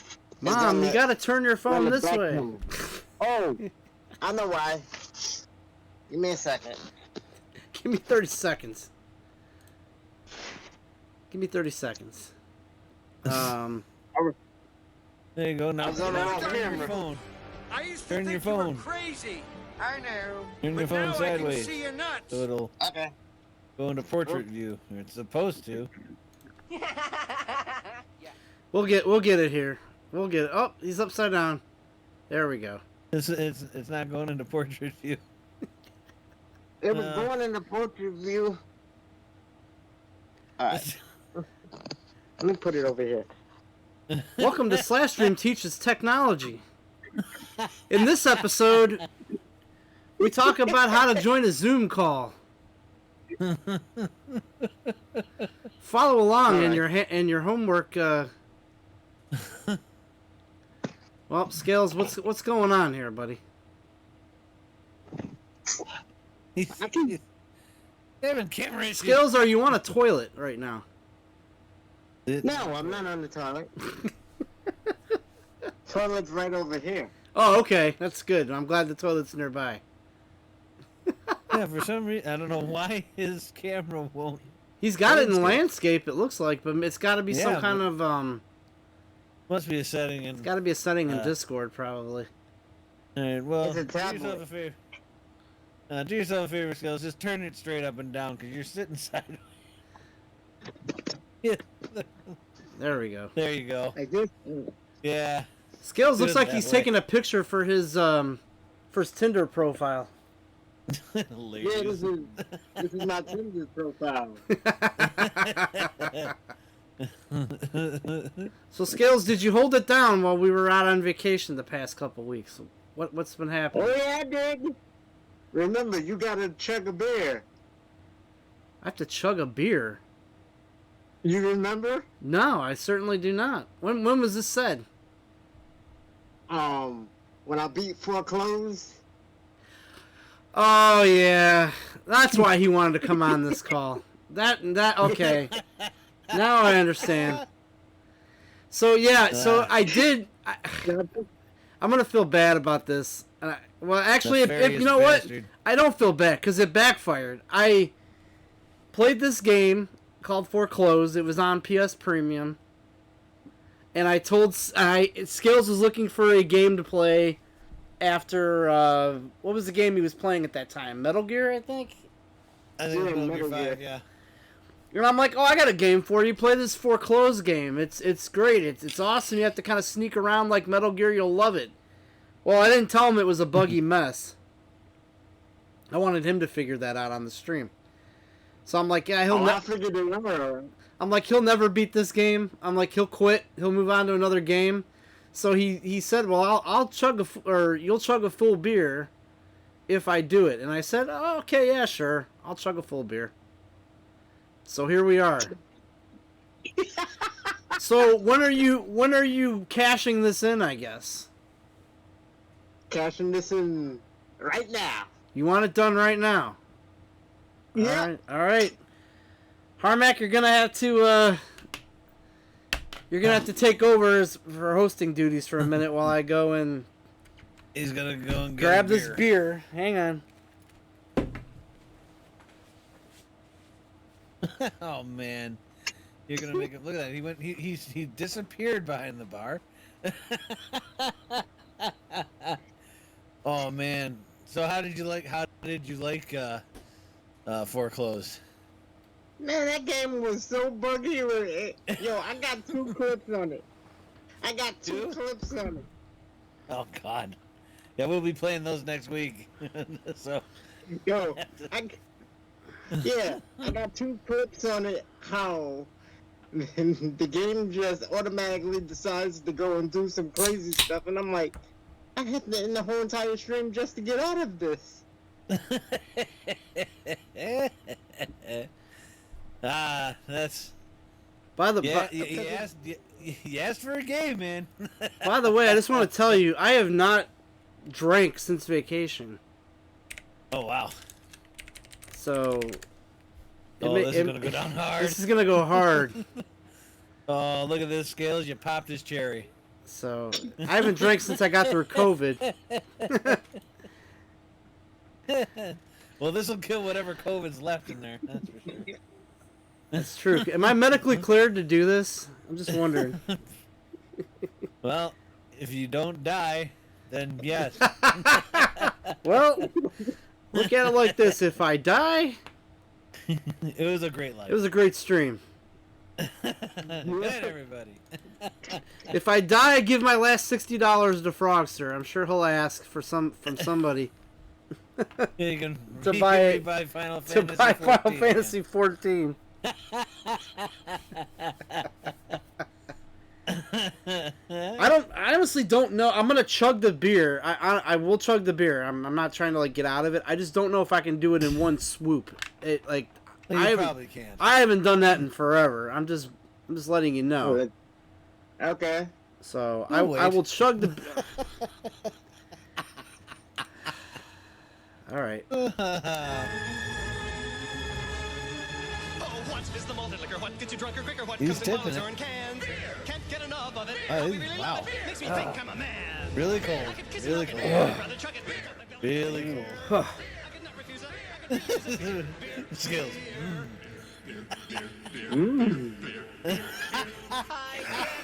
S1: Mom, you gotta turn your phone this way.
S3: Oh, I know why. Give me a second.
S1: Give me 30 seconds. Give me 30 seconds.
S2: There you go. Now
S3: I was on the wrong
S2: turn your
S3: camera.
S2: phone.
S6: I used to
S2: Turn
S6: think
S2: your
S6: you were
S2: phone.
S6: crazy.
S3: I know.
S2: Turn your
S6: But
S2: phone
S6: now I can
S2: sideways,
S6: see your nuts.
S2: so it'll
S3: Okay.
S2: go into portrait view. It's supposed to.
S1: We'll get it here. We'll get it. Oh, he's upside down. There we go.
S2: It's not going into portrait view.
S3: It was going in the portrait view. Alright. Let me put it over here.
S1: Welcome to SlashStream Teaches Technology. In this episode, we talk about how to join a Zoom call. Follow along in your homework. Well, Scales, what's going on here, buddy?
S2: Having camera issues.
S1: Scales, are you on a toilet right now?
S3: No, I'm not on the toilet. Toilet's right over here.
S1: Oh, okay, that's good. I'm glad the toilet's nearby.
S2: Yeah, for some reason, I don't know why his camera won't.
S1: He's got it in
S2: Landscape.
S1: landscape, it looks like, but it's got to be some
S2: Yeah,
S1: kind
S2: but-
S1: of
S2: Must be a setting in.
S1: It's got to be a setting in Discord, probably.
S2: All right, well,
S3: It's a
S2: do yourself
S3: tablet.
S2: a favor. Do yourself a favor, Skills. Just turn it straight up and down because you're sitting sideways. Yeah,
S1: There we go.
S2: there you go.
S3: Like this.
S2: Yeah.
S1: Scales
S2: Do
S1: looks
S2: it
S1: like
S2: that
S1: he's
S2: way.
S1: taking a picture for his Tinder profile.
S3: Yeah,
S2: Ladies.
S3: this is my Tinder profile.
S1: So Scales, did you hold it down while we were out on vacation the past couple weeks? What's been happening?
S3: Oh yeah, I did. Remember, you gotta chug a beer.
S1: I have to chug a beer.
S3: You remember?
S1: No, I certainly do not. When was this said?
S3: When I beat foreclosed.
S1: Oh yeah, that's why he wanted to come on this call. That okay. Now I understand. So yeah, so I did. I'm gonna feel bad about this. Well, actually, if you know
S2: Bastard.
S1: what, I don't feel bad because it backfired. I played this game called Foreclosed. It was on PS Premium, and I told Scales was looking for a game to play after what was the game he was playing at that time? Metal Gear, I think.
S2: I think it's
S3: Yeah,
S2: Metal Gear
S3: Metal
S2: 5,
S3: Gear.
S2: yeah.
S1: And I'm like, oh, I got a game for you. Play this Foreclosed game. It's great. It's awesome. You have to kind of sneak around like Metal Gear. You'll love it. Well, I didn't tell him it was a buggy mess. I wanted him to figure that out on the stream. So I'm like, yeah,
S3: I figured it out.
S1: I'm like, he'll never beat this game. I'm like, he'll quit. He'll move on to another game. So he said, well, I'll chug you'll chug a full beer if I do it. And I said, oh, okay, yeah, sure. I'll chug a full beer. So here we are. So when are you cashing this in, I guess?
S3: Cashing this in right now.
S1: You want it done right now?
S3: Yeah.
S1: All right. Harmac, you're gonna have to take over for hosting duties for a minute while I go and
S2: He's gonna go and get
S1: grab
S2: a
S1: this beer. Hang on.
S2: Oh man, you're gonna make him look at that. He disappeared behind the bar. Oh man. So how did you like Foreclosed?
S3: Man, that game was so buggy. Yo, I got 2 clips on it. I got two
S2: Two?
S3: clips on it.
S2: Oh god. Yeah, we'll be playing those next week. So
S3: Yo, I got 2 clips on it. How the game just automatically decides to go and do some crazy stuff, and I'm like, I had to end the whole entire stream just to get out of this.
S2: that's
S1: By the
S2: yeah.
S1: by,
S2: You asked for a game, man.
S1: by the way, I just want to tell you, I have not drank since vacation.
S2: Oh wow.
S1: So
S2: Oh, this is gonna go down hard.
S1: This is gonna go hard.
S2: Oh, look at this, Scales. You popped his cherry.
S1: So I haven't drank since I got through COVID.
S2: Well, this will kill whatever COVID's left in there. That's for sure.
S1: That's true. Am I medically cleared to do this? I'm just wondering.
S2: Well, if you don't die, then yes.
S1: Well, look at it like this. If I die,
S2: It was a great life.
S1: it was a great stream.
S2: Good night, everybody.
S1: If I die, I give my last $60 to Frogster. I'm sure he'll ask for from somebody
S2: You can
S1: To buy
S2: Final
S1: to
S2: Fantasy
S1: buy
S2: 14,
S1: Final Fantasy 14. I honestly don't know. I'm gonna chug the beer. I will chug the beer. I'm not trying to like get out of it. I just don't know if I can do it in one swoop. It like
S2: You
S1: I
S2: probably can't.
S1: I haven't done that in forever. I'm just letting you know.
S3: Okay.
S1: So
S2: We'll
S1: I
S2: wait.
S1: will chug the. All right.
S7: Oh, what is the malted liquor? What gets you drunker quicker? What
S2: He's
S7: comes in
S2: tipping
S7: bottles
S2: it.
S7: or in cans? Can't get enough of it.
S2: Oh,
S7: But we
S2: he's-
S7: really
S2: wow.
S7: love it. Makes me think I'm a man.
S2: Really
S7: I
S2: cold.
S7: could kiss it
S2: Really
S7: like a
S2: cold.
S7: man. Rather chug it.
S2: Really cool.
S7: I could not refuse it. I could refuse it.
S2: Skills.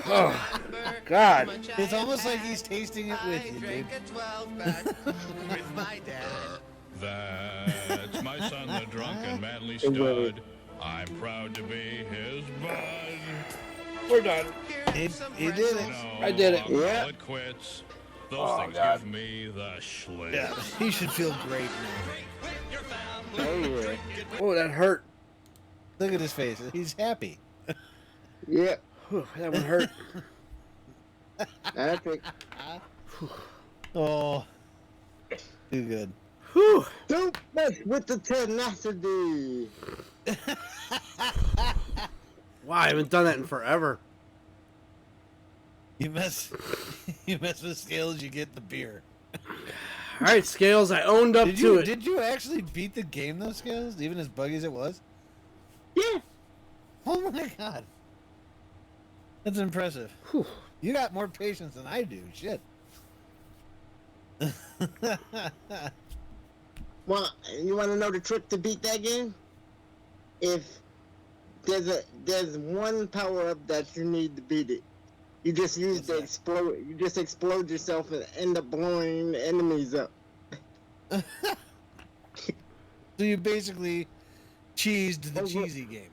S1: Oh God.
S2: It's almost like he's tasting it with you, dude.
S7: With my dad.
S6: That's my son, the drunken manly stud. I'm proud to be his bud.
S1: We're done.
S2: He did it.
S6: No,
S1: I did it.
S6: I'll call
S3: Yeah.
S6: it quits. Those things give me the schlitz.
S2: Yeah, he should feel great now.
S3: Oh yeah.
S1: Oh, that hurt.
S2: Look at his face. He's happy.
S3: Yeah.
S1: Whew, that one hurt.
S3: Epic.
S2: Oh, too good.
S1: Whew.
S3: Don't mess with the tenacity.
S1: Wow, I haven't done that in forever.
S2: You mess with Scales, you get the beer.
S1: All right, Scales, I owned up to it.
S2: Did you actually beat the game though, Scales? Even as buggy as it was?
S3: Yeah.
S2: Oh my god. That's impressive.
S1: Whew.
S2: You got more patience than I do. Shit.
S3: Well, you want to know the trick to beat that game? If there's one power up that you need to beat it. You just use
S2: What's
S3: the
S2: that?
S3: explode. You just explode yourself and end up blowing the enemies up.
S2: So you basically cheesed the
S3: Oh,
S2: cheesy game.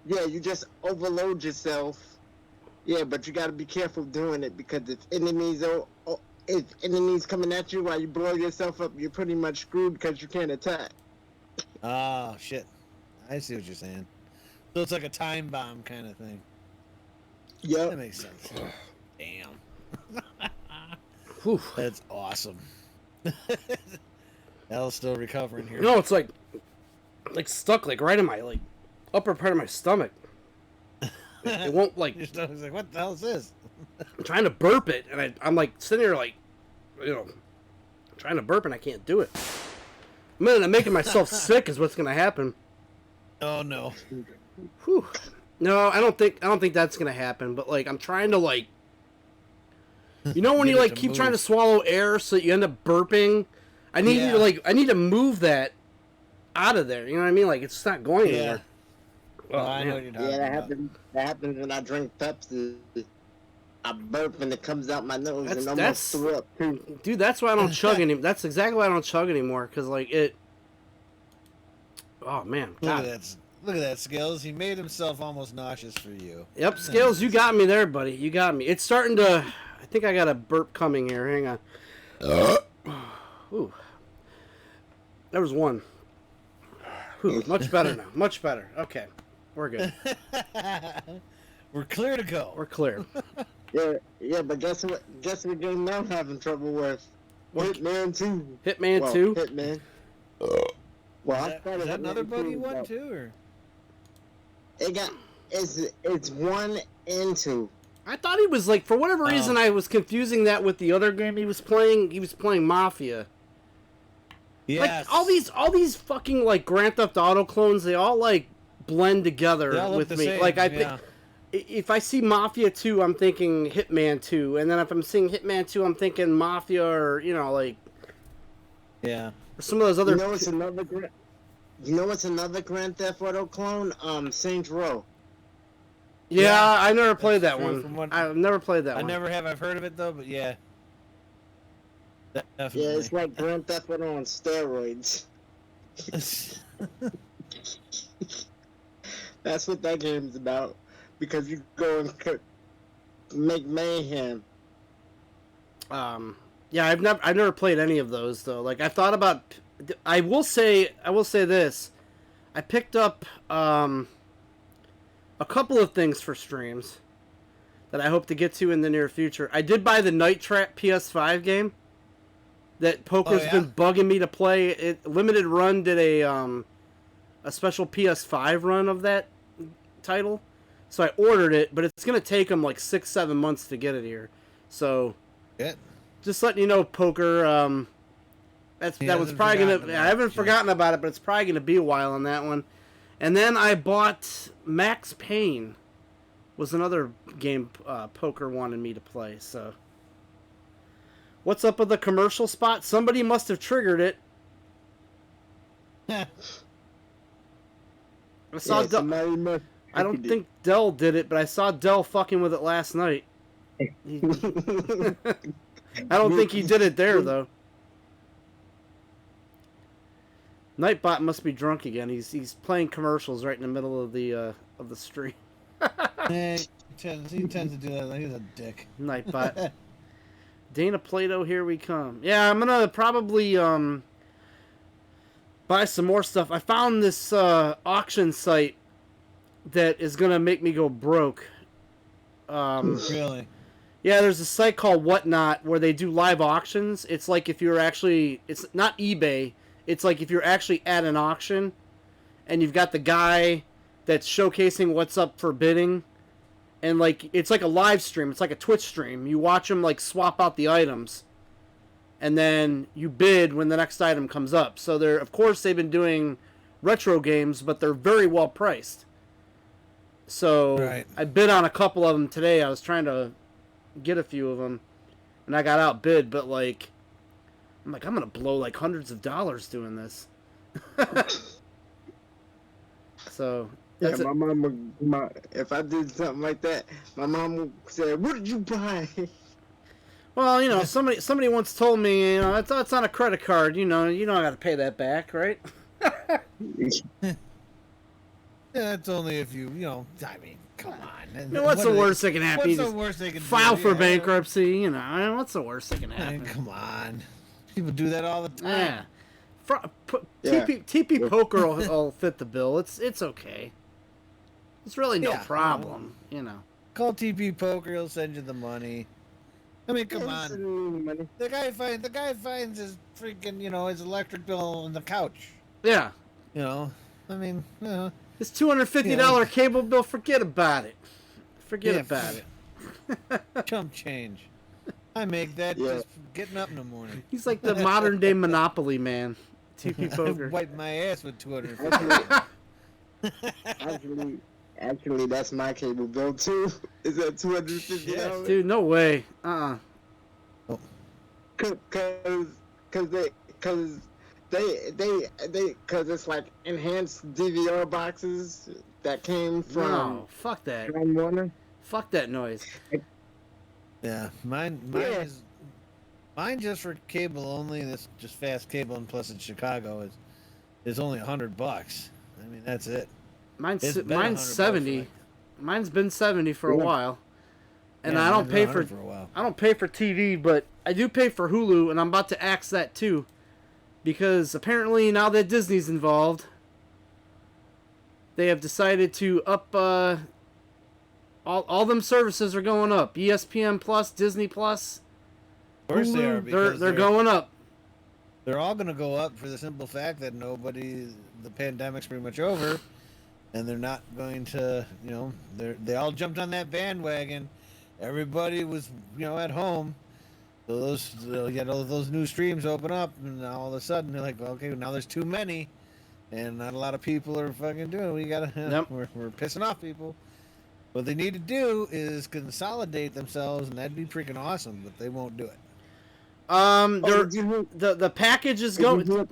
S3: Yeah, you just overload yourself. Yeah, but you gotta be careful doing it because if enemies coming at you while you blow yourself up, you're pretty much screwed because you can't attack.
S2: Oh shit. I see what you're saying. So it's like a time bomb kind of thing. That
S3: Yep.
S2: makes sense. Damn.
S1: Whew.
S2: That's awesome. Al's still recovering here.
S1: No, it's like stuck like right in my like upper part of my stomach. It won't like.
S2: Your stomach's like, what the hell is this?
S1: I'm trying to burp it, and I'm like sitting there like, trying to burp, and I can't do it. I'm making myself sick is what's gonna happen.
S2: Oh no.
S1: Whew. No, I don't think that's gonna happen. But like, I'm trying to like, when
S2: Get
S1: you
S2: it
S1: like
S2: to
S1: keep
S2: move.
S1: trying to swallow air so that you end up burping. I need
S2: Yeah.
S1: you to like, I need to move that out of there. You know what I mean? Like it's not going
S2: Yeah.
S1: anywhere.
S2: Oh, I know what
S1: man.
S2: you're talking
S3: Yeah, that
S2: about.
S3: happens. That happens when I drink Pepsi. I burp and it comes out my nose and almost
S1: That's
S3: threw up too.
S1: dude. That's why I don't chug anymore. That's exactly why I don't chug anymore. Cause like it. Oh man,
S2: Look at
S1: God.
S2: that. Look at that, Scales. He made himself almost nauseous for you.
S1: Yep, Scales, you got me there, buddy. You got me. It's starting to. I think I got a burp coming here. Hang on. Ooh. There was one. Whew, much better now. Much better. Okay, we're good.
S2: We're clear to go.
S1: We're clear.
S3: Yeah, but guess what? Guess what game I'm having trouble with?
S1: What?
S3: Hitman 2.
S1: Hitman
S3: Well,
S1: 2.
S3: Hitman. Well,
S2: Is that another buggy one too, or?
S3: It's 1 and 2.
S1: I thought he was like, for whatever reason, I was confusing that with the other game he was playing. He was playing Mafia.
S2: Yes.
S1: Like all these fucking like Grand Theft Auto clones, they all like blend together
S2: They all look
S1: with
S2: the
S1: me.
S2: same,
S1: Like I
S2: yeah.
S1: if I see Mafia 2, I'm thinking Hitman 2, and then if I'm seeing Hitman 2, I'm thinking Mafia, or like
S2: Yeah.
S1: or some of those other.
S3: You know what's another Grand Theft Auto clone? Saints Row.
S1: Yeah, I never played that
S2: true,
S1: one.
S2: from what-
S1: I've never played that
S2: I
S1: one.
S2: never have. I've heard of it though, but yeah. Definitely.
S3: Yeah, it's like Grand Theft Auto on steroids. That's what that game's about. Because you go and make mayhem.
S1: Yeah, I've never played any of those though. Like I thought about. I will say this. I picked up a couple of things for streams that I hope to get to in the near future. I did buy the Night Trap PS5 game that Poker's been bugging me to play. It Limited Run did a special PS5 run of that title, so I ordered it, but it's gonna take them like 6-7 months to get it here. So, just letting you know, Poker. That was probably gonna. I haven't forgotten about it, but it's probably gonna be a while on that one. And then I bought Max Payne. Was another game Poker wanted me to play. So, what's up with the commercial spot? Somebody must have triggered it. I saw. I don't think Dell did it, but I saw Dell fucking with it last night. I don't think he did it there though. Nightbot must be drunk again. He's playing commercials right in the middle of the stream.
S2: Yeah, he tends to do that. He's a dick.
S1: Nightbot. Dana Plato, here we come. Yeah, I'm gonna probably buy some more stuff. I found this auction site that is gonna make me go broke.
S2: Really?
S1: Yeah, there's a site called Whatnot where they do live auctions. It's like if you're actually, it's not eBay. It's like if you're actually at an auction and you've got the guy that's showcasing what's up for bidding, and like it's like a live stream. It's like a Twitch stream. You watch them like swap out the items, and then you bid when the next item comes up. So they're, of course, they've been doing retro games, but they're very well priced. So I bid on a couple of them today. I was trying to get a few of them, and I got outbid. But like, I'm like, I'm gonna blow like hundreds of dollars doing this. So that's
S3: my mom would, if I did something like that, my mom would say, "What did you buy?"
S1: Well, somebody once told me, it's on a credit card. You know, I got to pay that back, right?
S2: Yeah, that's only if you I mean, come on.
S1: What's the worst that can happen?
S2: What's the worst they can
S1: file
S2: do?
S1: for bankruptcy? What's the worst that can happen?
S2: Come on. People do that all the time.
S1: Yeah. TP Poker will fit the bill. It's okay. It's really no problem,
S2: Call TP Poker, he'll send you the money. I mean, come on. The guy finds his freaking, his electric bill on the couch.
S1: Yeah.
S2: I mean,
S1: this $250 cable bill, forget about it. Forget about it.
S2: Chump change. I make that just getting up in the morning.
S1: He's like the modern day Monopoly man. TP Poker.
S2: I wipe my ass with $250.
S3: Actually, that's my cable bill too. Is that $250?
S1: Dude, no way.
S3: Cause it's like enhanced DVR boxes that came from.
S1: No, fuck that.
S3: Time Warner.
S1: Fuck that noise.
S2: Yeah, mine just for cable only. That's just fast cable, and plus in Chicago is only $100. I mean, that's it.
S1: Mine's 70. Mine's been 70 for a while, and
S2: Yeah,
S1: I don't pay for
S2: a while.
S1: I don't pay for TV, but I do pay for Hulu, and I'm about to axe that too, because apparently now that Disney's involved, they have decided to up all them services are going up. ESPN Plus, Disney Plus.
S2: Of course they are. Because
S1: They're going up.
S2: They're all going to go up for the simple fact that the pandemic's pretty much over, and they're not going to, they all jumped on that bandwagon. Everybody was, at home. So those new streams open up, and all of a sudden they're like, well, okay, now there's too many, and not a lot of people are fucking doing it. We gotta, we're pissing off people. What they need to do is consolidate themselves, and that'd be freaking awesome. But they won't do it.
S1: The package is going.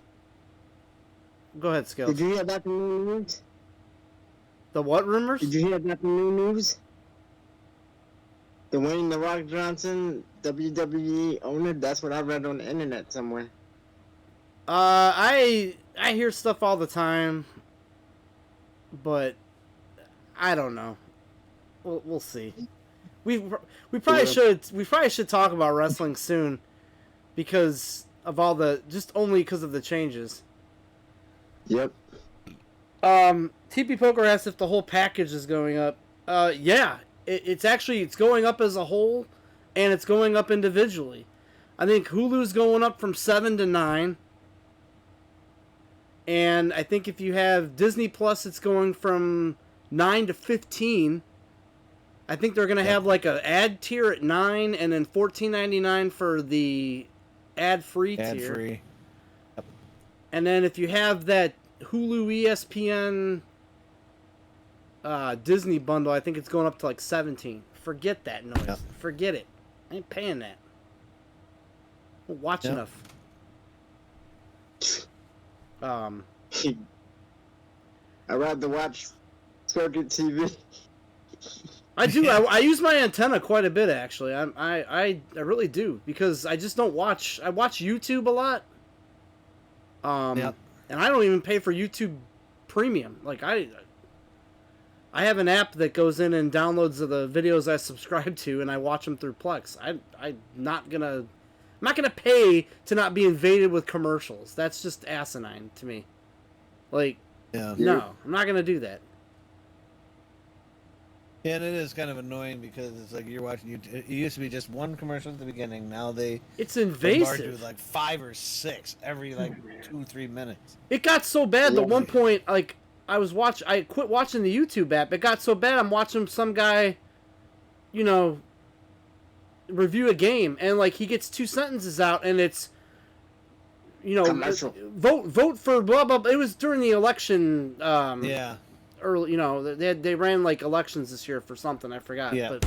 S1: Go ahead, Scales.
S3: Did you hear about the new news?
S1: The what rumors?
S3: Did you hear about the new news? The Wayne "The Rock" Johnson WWE owner. That's what I read on the internet somewhere.
S1: I hear stuff all the time, but I don't know. We'll see. We probably should talk about wrestling soon because of all the only because of the changes.
S3: Yep.
S1: TP Poker asked if the whole package is going up. Yeah, it's going up as a whole, and it's going up individually. I think Hulu's going up from 7 to 9. And I think if you have Disney Plus, it's going from 9 to 15. I think they're going to have like an ad tier at 9 and then $14.99 for the ad-free tier.
S2: Ad-free. Yep.
S1: And then if you have that Hulu ESPN Disney bundle, I think it's going up to like 17. Forget that noise. Yep. Forget it. I ain't paying that. I don't watch enough.
S3: I'd rather watch Circuit TV.
S1: I do. I use my antenna quite a bit, actually. I really do because I just don't watch. I watch YouTube a lot. And I don't even pay for YouTube Premium. Like I have an app that goes in and downloads the videos I subscribe to, and I watch them through Plex. I'm not gonna pay to not be invaded with commercials. That's just asinine to me. Like, no, I'm not gonna do that.
S2: Yeah, and it is kind of annoying because it's like you're watching. It used to be just one commercial at the beginning. Now
S1: it's invasive.
S2: With like 5 or 6 every like 2-3 minutes.
S1: It got so bad that at one point, like I quit watching the YouTube app. It got so bad I'm watching some guy, review a game, and like he gets 2 sentences out, and it's, vote for blah blah. It was during the election. Early, they ran like elections this year for something, I forgot.
S2: Yeah.
S1: But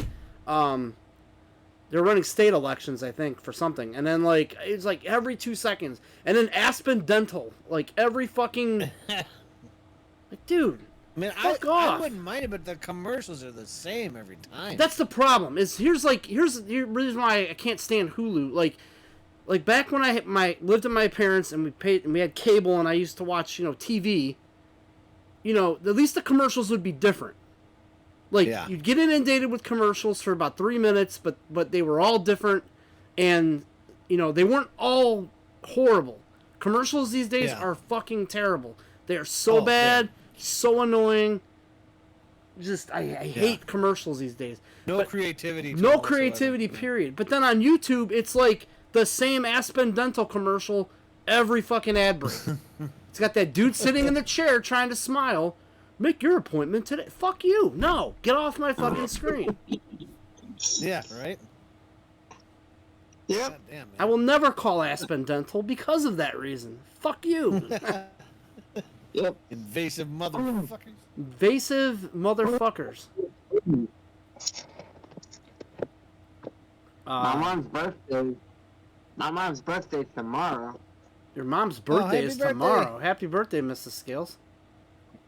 S1: they're running state elections, I think, for something. And then like it's like every 2 seconds. And then Aspen Dental, like every fucking like, dude.
S2: I mean,
S1: fuck off.
S2: I wouldn't mind it, but the commercials are the same every time.
S1: That's the problem. Here's the reason why I can't stand Hulu. Like back when I lived with my parents and we had cable and I used to watch, TV. At least the commercials would be different. Like, you'd get inundated with commercials for about 3 minutes, but they were all different, and, they weren't all horrible. Commercials these days are fucking terrible. They are so bad, so annoying. Just, I hate commercials these days.
S2: No creativity.
S1: No creativity, period. But then on YouTube, it's like the same Aspen Dental commercial every fucking ad break. It's got that dude sitting in the chair trying to smile. Make your appointment today. Fuck you. No. Get off my fucking screen.
S2: Yeah, right?
S3: Yep.
S2: Damn,
S1: I will never call Aspen Dental because of that reason. Fuck you.
S3: Yep.
S2: Invasive motherfuckers.
S1: Invasive motherfuckers.
S3: My mom's birthday's tomorrow.
S1: Your mom's birthday is tomorrow.
S2: Birthday.
S1: Happy birthday, Mrs. Scales.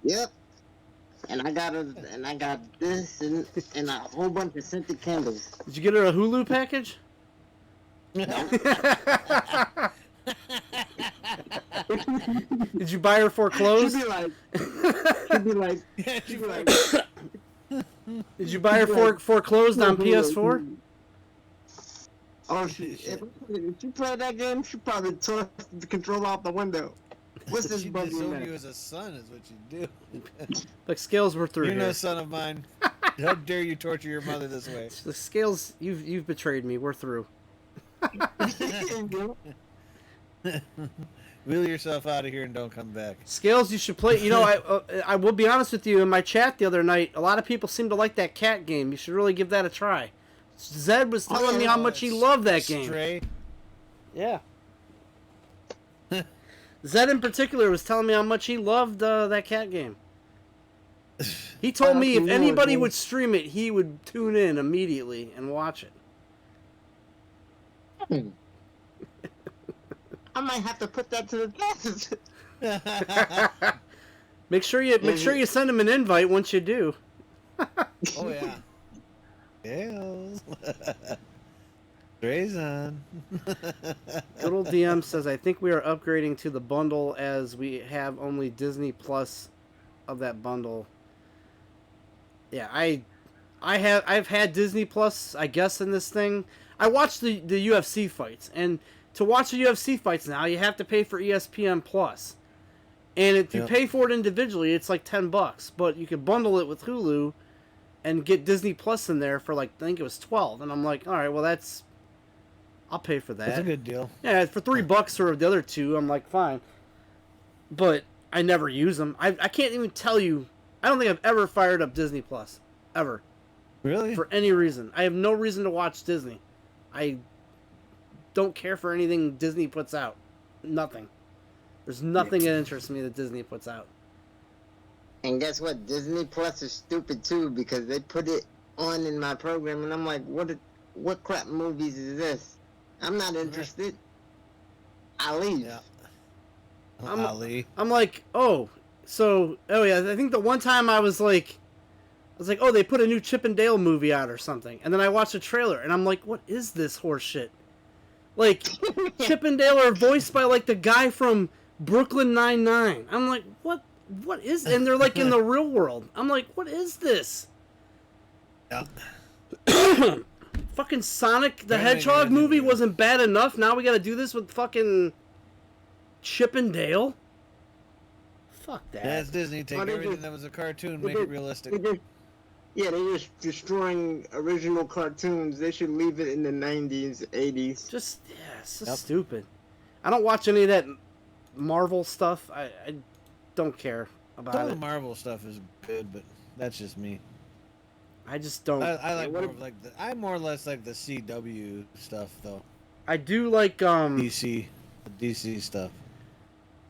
S3: Yep. And I got this and a whole bunch of scented candles.
S1: Did you get her a Hulu package? Did you buy her foreclosed?
S3: She'd be like,
S1: Did you buy her foreclosed on PS4?
S3: Oh, if you play that game, she probably tossed the controller out the window. What's this
S2: She
S3: buggy
S2: disown
S3: man?
S2: you as a son, is what you do.
S1: Like, Scales, we're through
S2: You're
S1: here.
S2: no son of mine. How dare you torture your mother this way?
S1: The Scales, you've betrayed me. We're through.
S2: Wheel yourself out of here and don't come back.
S1: Scales, you should play. I will be honest with you. In my chat the other night, a lot of people seem to like that cat game. You should really give that a try. Zed was telling me how much he loved that game.
S2: Stray.
S1: Yeah. Zed in particular was telling me how much he loved that cat game. He told me if
S3: Fucking
S1: anybody
S3: Lord,
S1: would stream it, he would tune in immediately and watch it.
S3: I might have to put that to the test.
S1: Make sure you send him an invite once you do.
S2: Oh yeah. Scales. Gray's on.
S1: Good old DM says, I think we are upgrading to the bundle as we have only Disney Plus of that bundle. Yeah, I've had Disney Plus, I guess, in this thing. I watch the UFC fights, and to watch the UFC fights now, you have to pay for ESPN Plus. And if you pay for it individually, it's like $10, but you can bundle it with Hulu and get Disney Plus in there for like, I think it was 12. And I'm like, all right, well I'll pay for that.
S2: That's a good deal.
S1: Yeah, for $3 or the other two, I'm like, fine. But I never use them. I can't even tell you. I don't think I've ever fired up Disney Plus. Ever.
S2: Really?
S1: For any reason. I have no reason to watch Disney. I don't care for anything Disney puts out. Nothing. There's nothing that interests me that Disney puts out.
S3: And guess what? Disney Plus is stupid too because they put it on in my program, and I'm like, what crap movies is this? I'm not interested. I leave.
S2: Yeah. Ali.
S1: I'm like, oh yeah, I think the one time I was like, oh, they put a new Chip and Dale movie out or something. And then I watched a trailer, and I'm like, what is this horse shit? Like, Chip and Dale are voiced by, like, the guy from Brooklyn Nine-Nine. I'm like, what is... And they're, like, in the real world. I'm like, what is this?
S2: Yeah.
S1: Fucking Sonic the Hedgehog movie wasn't bad enough. Now we gotta do this with fucking Chip and Dale? Fuck that.
S2: That's Disney. Take everything that was a cartoon, make it realistic.
S3: Yeah, they're just destroying original cartoons. They should leave it in the 90s, 80s.
S1: Just, yeah, it's so stupid. I don't watch any of that Marvel stuff. I don't care about
S2: All
S1: it.
S2: the Marvel stuff is good, but that's just me.
S1: I just don't.
S2: I like more of like I more or less like the CW stuff though.
S1: I do like
S2: DC stuff.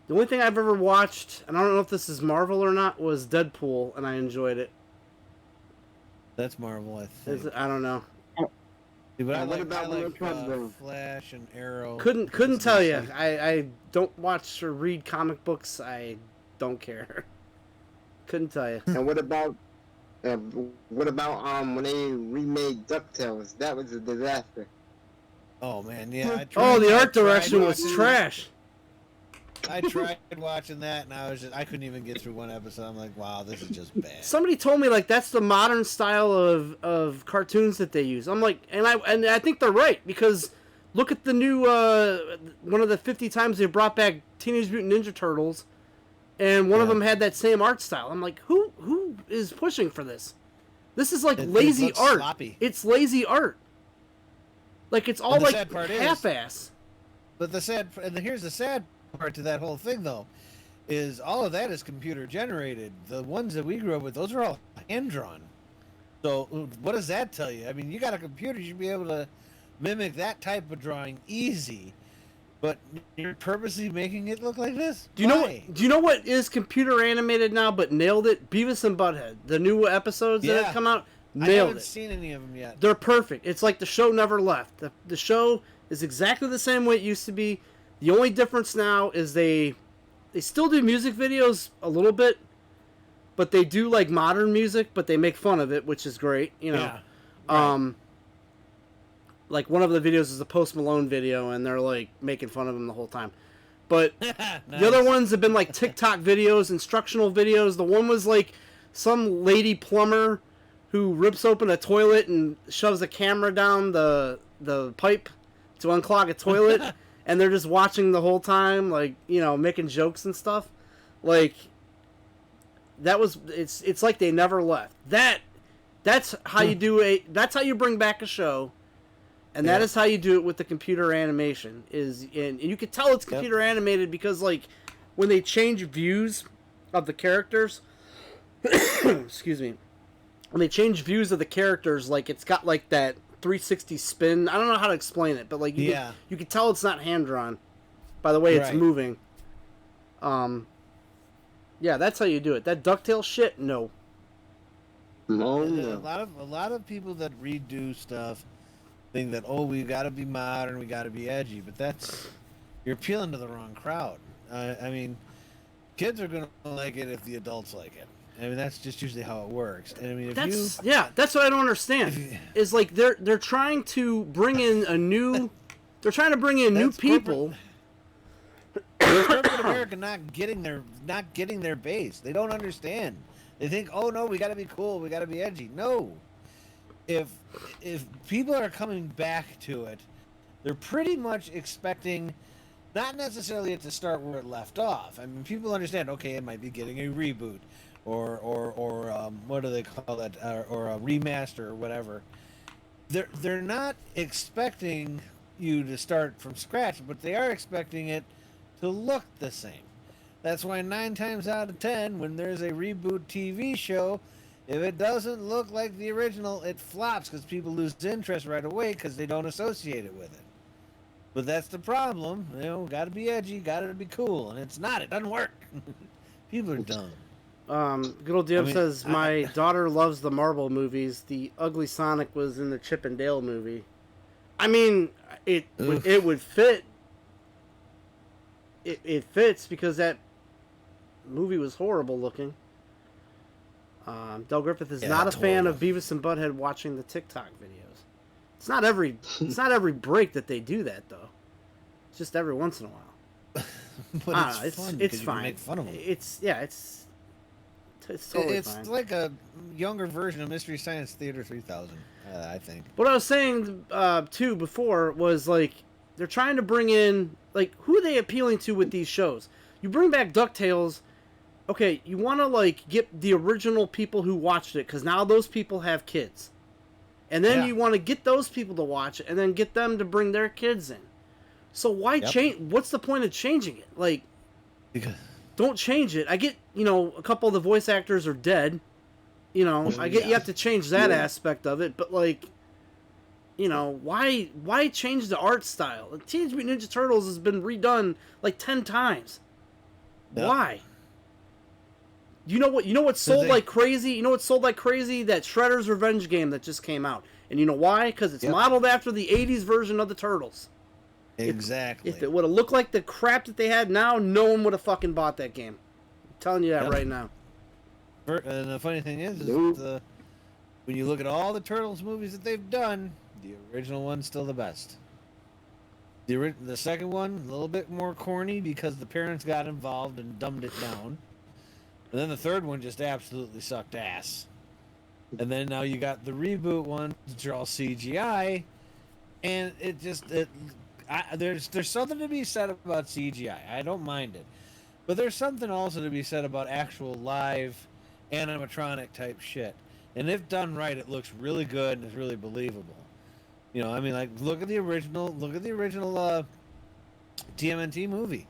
S1: The only thing I've ever watched, and I don't know if this is Marvel or not, was Deadpool, and I enjoyed it.
S2: That's Marvel, I think.
S1: I don't know.
S2: Yeah, but I
S3: what
S2: like
S3: about
S2: Flash and Arrow.
S1: Couldn't tell you. I don't watch or read comic books. I don't care. Couldn't tell you.
S3: And what about when they remade DuckTales? That was a disaster.
S2: Oh man, yeah.
S1: The art direction was trash.
S2: I tried watching that, and I couldn't even get through one episode. I'm like, wow, this is just bad.
S1: Somebody told me like that's the modern style of cartoons that they use. I'm like, and I think they're right, because look at the new one of the 50 times they brought back Teenage Mutant Ninja Turtles, and one of them had that same art style. I'm like, who is pushing for this? This is like lazy art.
S2: Sloppy.
S1: It's lazy art. Like it's all like half-ass.
S2: But here's the sad part to that whole thing though, is all of that is computer generated. The ones that we grew up with, those are all hand drawn. So what does that tell you? I mean, you got a computer, you should be able to mimic that type of drawing easy. But you're purposely making it look like this?
S1: Do you know what is computer animated now but nailed it? Beavis and Butthead. The new episodes that have come out, nailed it.
S2: I haven't seen any of them yet.
S1: They're perfect. It's like the show never left. The show is exactly the same way it used to be. The only difference now is they still do music videos a little bit, but they do like modern music, but they make fun of it, which is great. You know,
S2: Yeah, right.
S1: Like one of the videos is a Post Malone video, and they're like making fun of him the whole time. But
S2: Nice.
S1: the other ones have been like TikTok videos, instructional videos. The one was like some lady plumber who rips open a toilet and shoves a camera down the pipe to unclog a toilet. And they're just watching the whole time, like, you know, making jokes and stuff. Like, it's like they never left. That's how you do that's how you bring back a show. And that is how you do it with the computer animation. And you can tell it's computer animated because, like, when they change views of the characters, excuse me, when they change views of the characters, like, it's got, like, that 360 spin. I don't know how to explain it, but like you can tell it's not hand drawn by the way it's moving. Yeah, that's how you do it. That DuckTales shit, no.
S3: Oh
S2: A
S3: no.
S2: lot of people that redo stuff think that, oh, we got to be modern, we got to be edgy, but you're appealing to the wrong crowd. I mean, kids are gonna like it if the adults like it. I mean, that's just usually how it works. And I mean,
S1: that's what I don't understand. Is like they're trying to bring in they're trying to bring in new people.
S2: Corporate America not getting their base. They don't understand. They think, oh no, we got to be cool, we got to be edgy. No, if people are coming back to it, they're pretty much expecting not necessarily it to start where it left off. I mean, people understand. Okay, it might be getting a reboot, or what do they call it, or a remaster or whatever. They're not expecting you to start from scratch, but they are expecting it to look the same. That's why 9 times out of 10, when there's a reboot TV show, if it doesn't look like the original, it flops because people lose interest right away because they don't associate it with it. But that's the problem. You know, got to be edgy, got to be cool, and it's not. It doesn't work. People are dumb.
S1: Good old Dib says, my daughter loves the Marvel movies. The Ugly Sonic was in the Chip and Dale movie. I mean, it would fit. It fits because that movie was horrible looking. Del Griffith is not a fan of Beavis and Butthead watching the TikTok videos. It's not every break that they do that though. It's just every once in a while.
S2: But it's fun.
S1: It's
S2: You
S1: fine.
S2: can make fun of them.
S1: It's totally fine.
S2: It's like a younger version of Mystery Science Theater 3000, I think.
S1: What I was saying too before was like they're trying to bring in like who are they appealing to with these shows? You bring back DuckTales, okay, you want to like get the original people who watched it because now those people have kids, and then you want to get those people to watch it and then get them to bring their kids in. So why change? What's the point of changing it? Like, don't change it. I get, a couple of the voice actors are dead. I get you have to change that aspect of it, but like, why change the art style? Teenage Mutant Ninja Turtles has been redone like 10 times. Yep. Why? You know what sold like crazy? You know what sold like crazy? That Shredder's Revenge game that just came out. And you know why? Because it's modeled after the 80s version of the Turtles.
S2: Exactly.
S1: If it would have looked like the crap that they had now, no one would have fucking bought that game. I'm telling you that right now.
S2: And the funny thing is when you look at all the Turtles movies that they've done, the original one's still the best. The second one, a little bit more corny because the parents got involved and dumbed it down. And then the third one just absolutely sucked ass. And then now you got the reboot ones, which are all CGI, and there's something to be said about CGI. I don't mind it. But there's something also to be said about actual live animatronic type shit. And if done right, it looks really good and it's really believable. I mean, like, look at the original TMNT movie.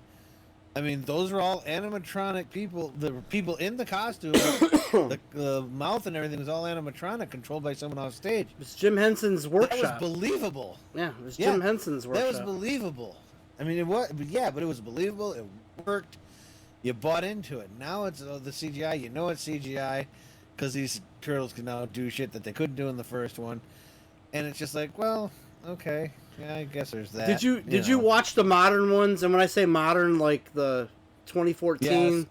S2: I mean, those are all animatronic people. The people in the costume, the mouth and everything was all animatronic, controlled by someone off stage.
S1: It was Jim Henson's workshop.
S2: That was believable.
S1: Yeah, it was Jim Henson's workshop.
S2: That was believable. I mean, it was, but it was believable. It worked. You bought into it. Now it's the CGI. You know it's CGI because these turtles can now do shit that they couldn't do in the first one. And it's just like, well, okay, yeah, I guess there's that.
S1: Did you watch the modern ones? And when I say modern, like the 2014.
S2: Yes.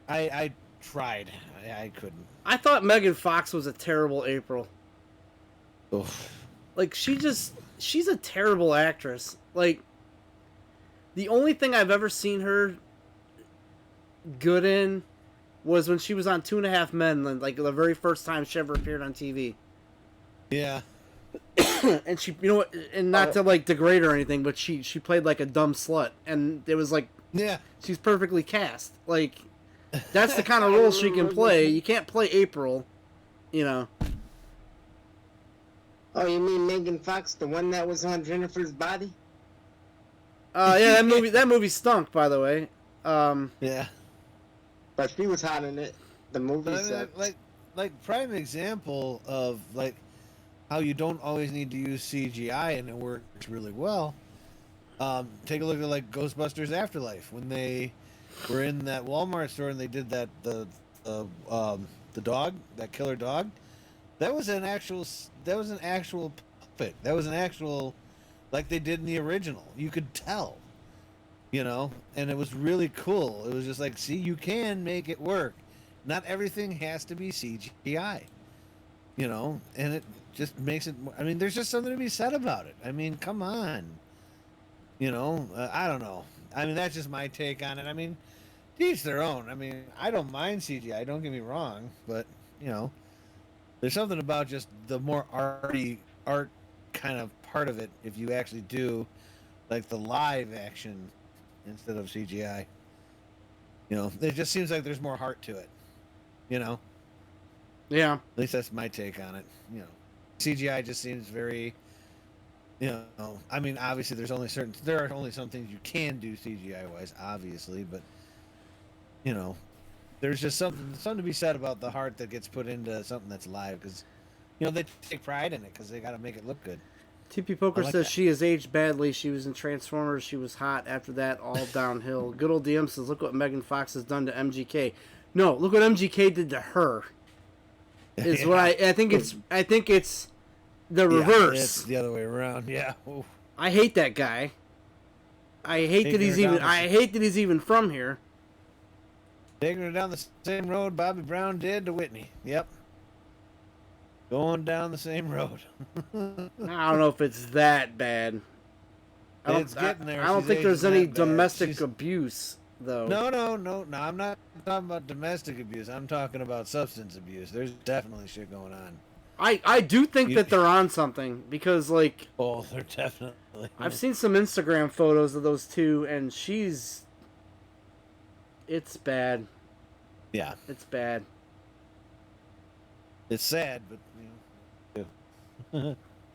S2: I tried. I couldn't.
S1: I thought Megan Fox was a terrible April.
S2: Oof.
S1: Like she's a terrible actress. Like the only thing I've ever seen her good in was when she was on 2.5 Men, like the very first time she ever appeared on TV.
S2: Yeah.
S1: And she, and not to like degrade her or anything, but she played like a dumb slut, and it was like, she's perfectly cast. Like, that's the kind of role she can play. You can't play April,
S3: Oh, you mean Megan Fox, the one that was on Jennifer's Body?
S1: Yeah, that movie stunk, by the way.
S2: Yeah.
S3: But she was hot in it. The movie
S2: like prime example of like how you don't always need to use CGI and it works really well. Take a look at like Ghostbusters Afterlife when they were in that Walmart store and they did that the the dog, that killer dog, that was an actual puppet. That was an actual, like they did in the original. You could tell, and it was really cool. It was just like, see, you can make it work. Not everything has to be CGI, and it just makes it. I mean, there's just something to be said about it. I mean, come on, I don't know. I mean, that's just my take on it. I mean, each their own. I mean, I don't mind CGI. Don't get me wrong, but there's something about just the more art kind of part of it. If you actually do like the live action instead of CGI, it just seems like there's more heart to it.
S1: Yeah.
S2: At least that's my take on it. CGI just seems very. I mean, obviously, there are only some things you can do CGI wise, obviously, but there's just something to be said about the heart that gets put into something that's live, because they take pride in it because they got to make it look good.
S1: TP Poker
S2: like
S1: says
S2: that.
S1: she has aged badly. She was in Transformers. She was hot. After that, all downhill. Good old DM says, look what Megan Fox has done to MGK. No, look what MGK did to her. Is what I think it's the reverse.
S2: It's the other way around. Yeah. Ooh.
S1: I hate that guy. I hate that he's even from here.
S2: Taking her down the same road Bobby Brown did to Whitney. Yep. Going down the same road.
S1: I don't know if it's that bad.
S2: It's getting there.
S1: I don't think there's any domestic abuse, though.
S2: No. I'm not talking about domestic abuse. I'm talking about substance abuse. There's definitely shit going on.
S1: I do think that they're on something, because, like...
S2: Oh, they're definitely...
S1: I've seen some Instagram photos of those two, and it's bad.
S2: Yeah.
S1: It's bad.
S2: It's sad, but,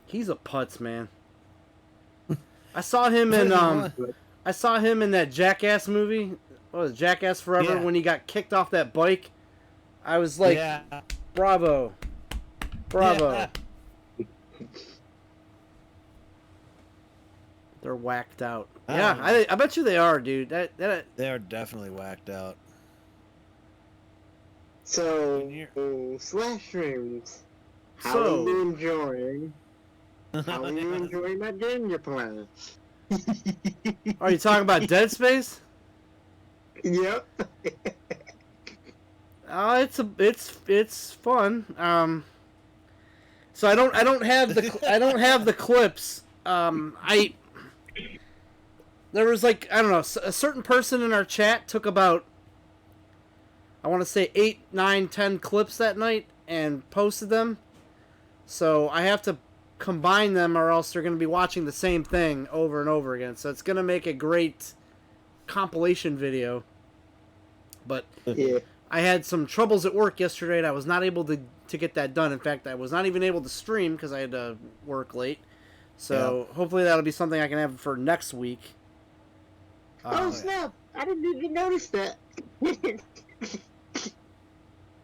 S1: He's a putz, man. I saw him in that Jackass movie. What was it, Jackass Forever,
S2: Yeah.
S1: when he got kicked off that bike. I was like,
S2: yeah.
S1: bravo.
S2: Yeah.
S1: They're whacked out.
S2: I
S1: Yeah,
S2: don't know.
S1: I bet you they are, dude. That
S2: They are definitely whacked out.
S3: So,
S2: Here.
S3: SlashStreams, how
S1: So-
S3: are you enjoying? How are you enjoying that game you're playing?
S1: Are you talking about Dead Space?
S3: Yep.
S1: It's fun. So I don't have the clips. There was, like, I don't know, a certain person in our chat took about, I want to say 8, 9, 10 clips that night and posted them. So I have to combine them, or else they're going to be watching the same thing over and over again. So it's going to make a great compilation video. But
S3: Yeah.
S1: I had some troubles at work yesterday, and I was not able to get that done. In fact, I was not even able to stream because I had to work late. So hopefully that'll be something I can have for next week.
S3: Oh snap! I didn't even notice that.
S2: You didn't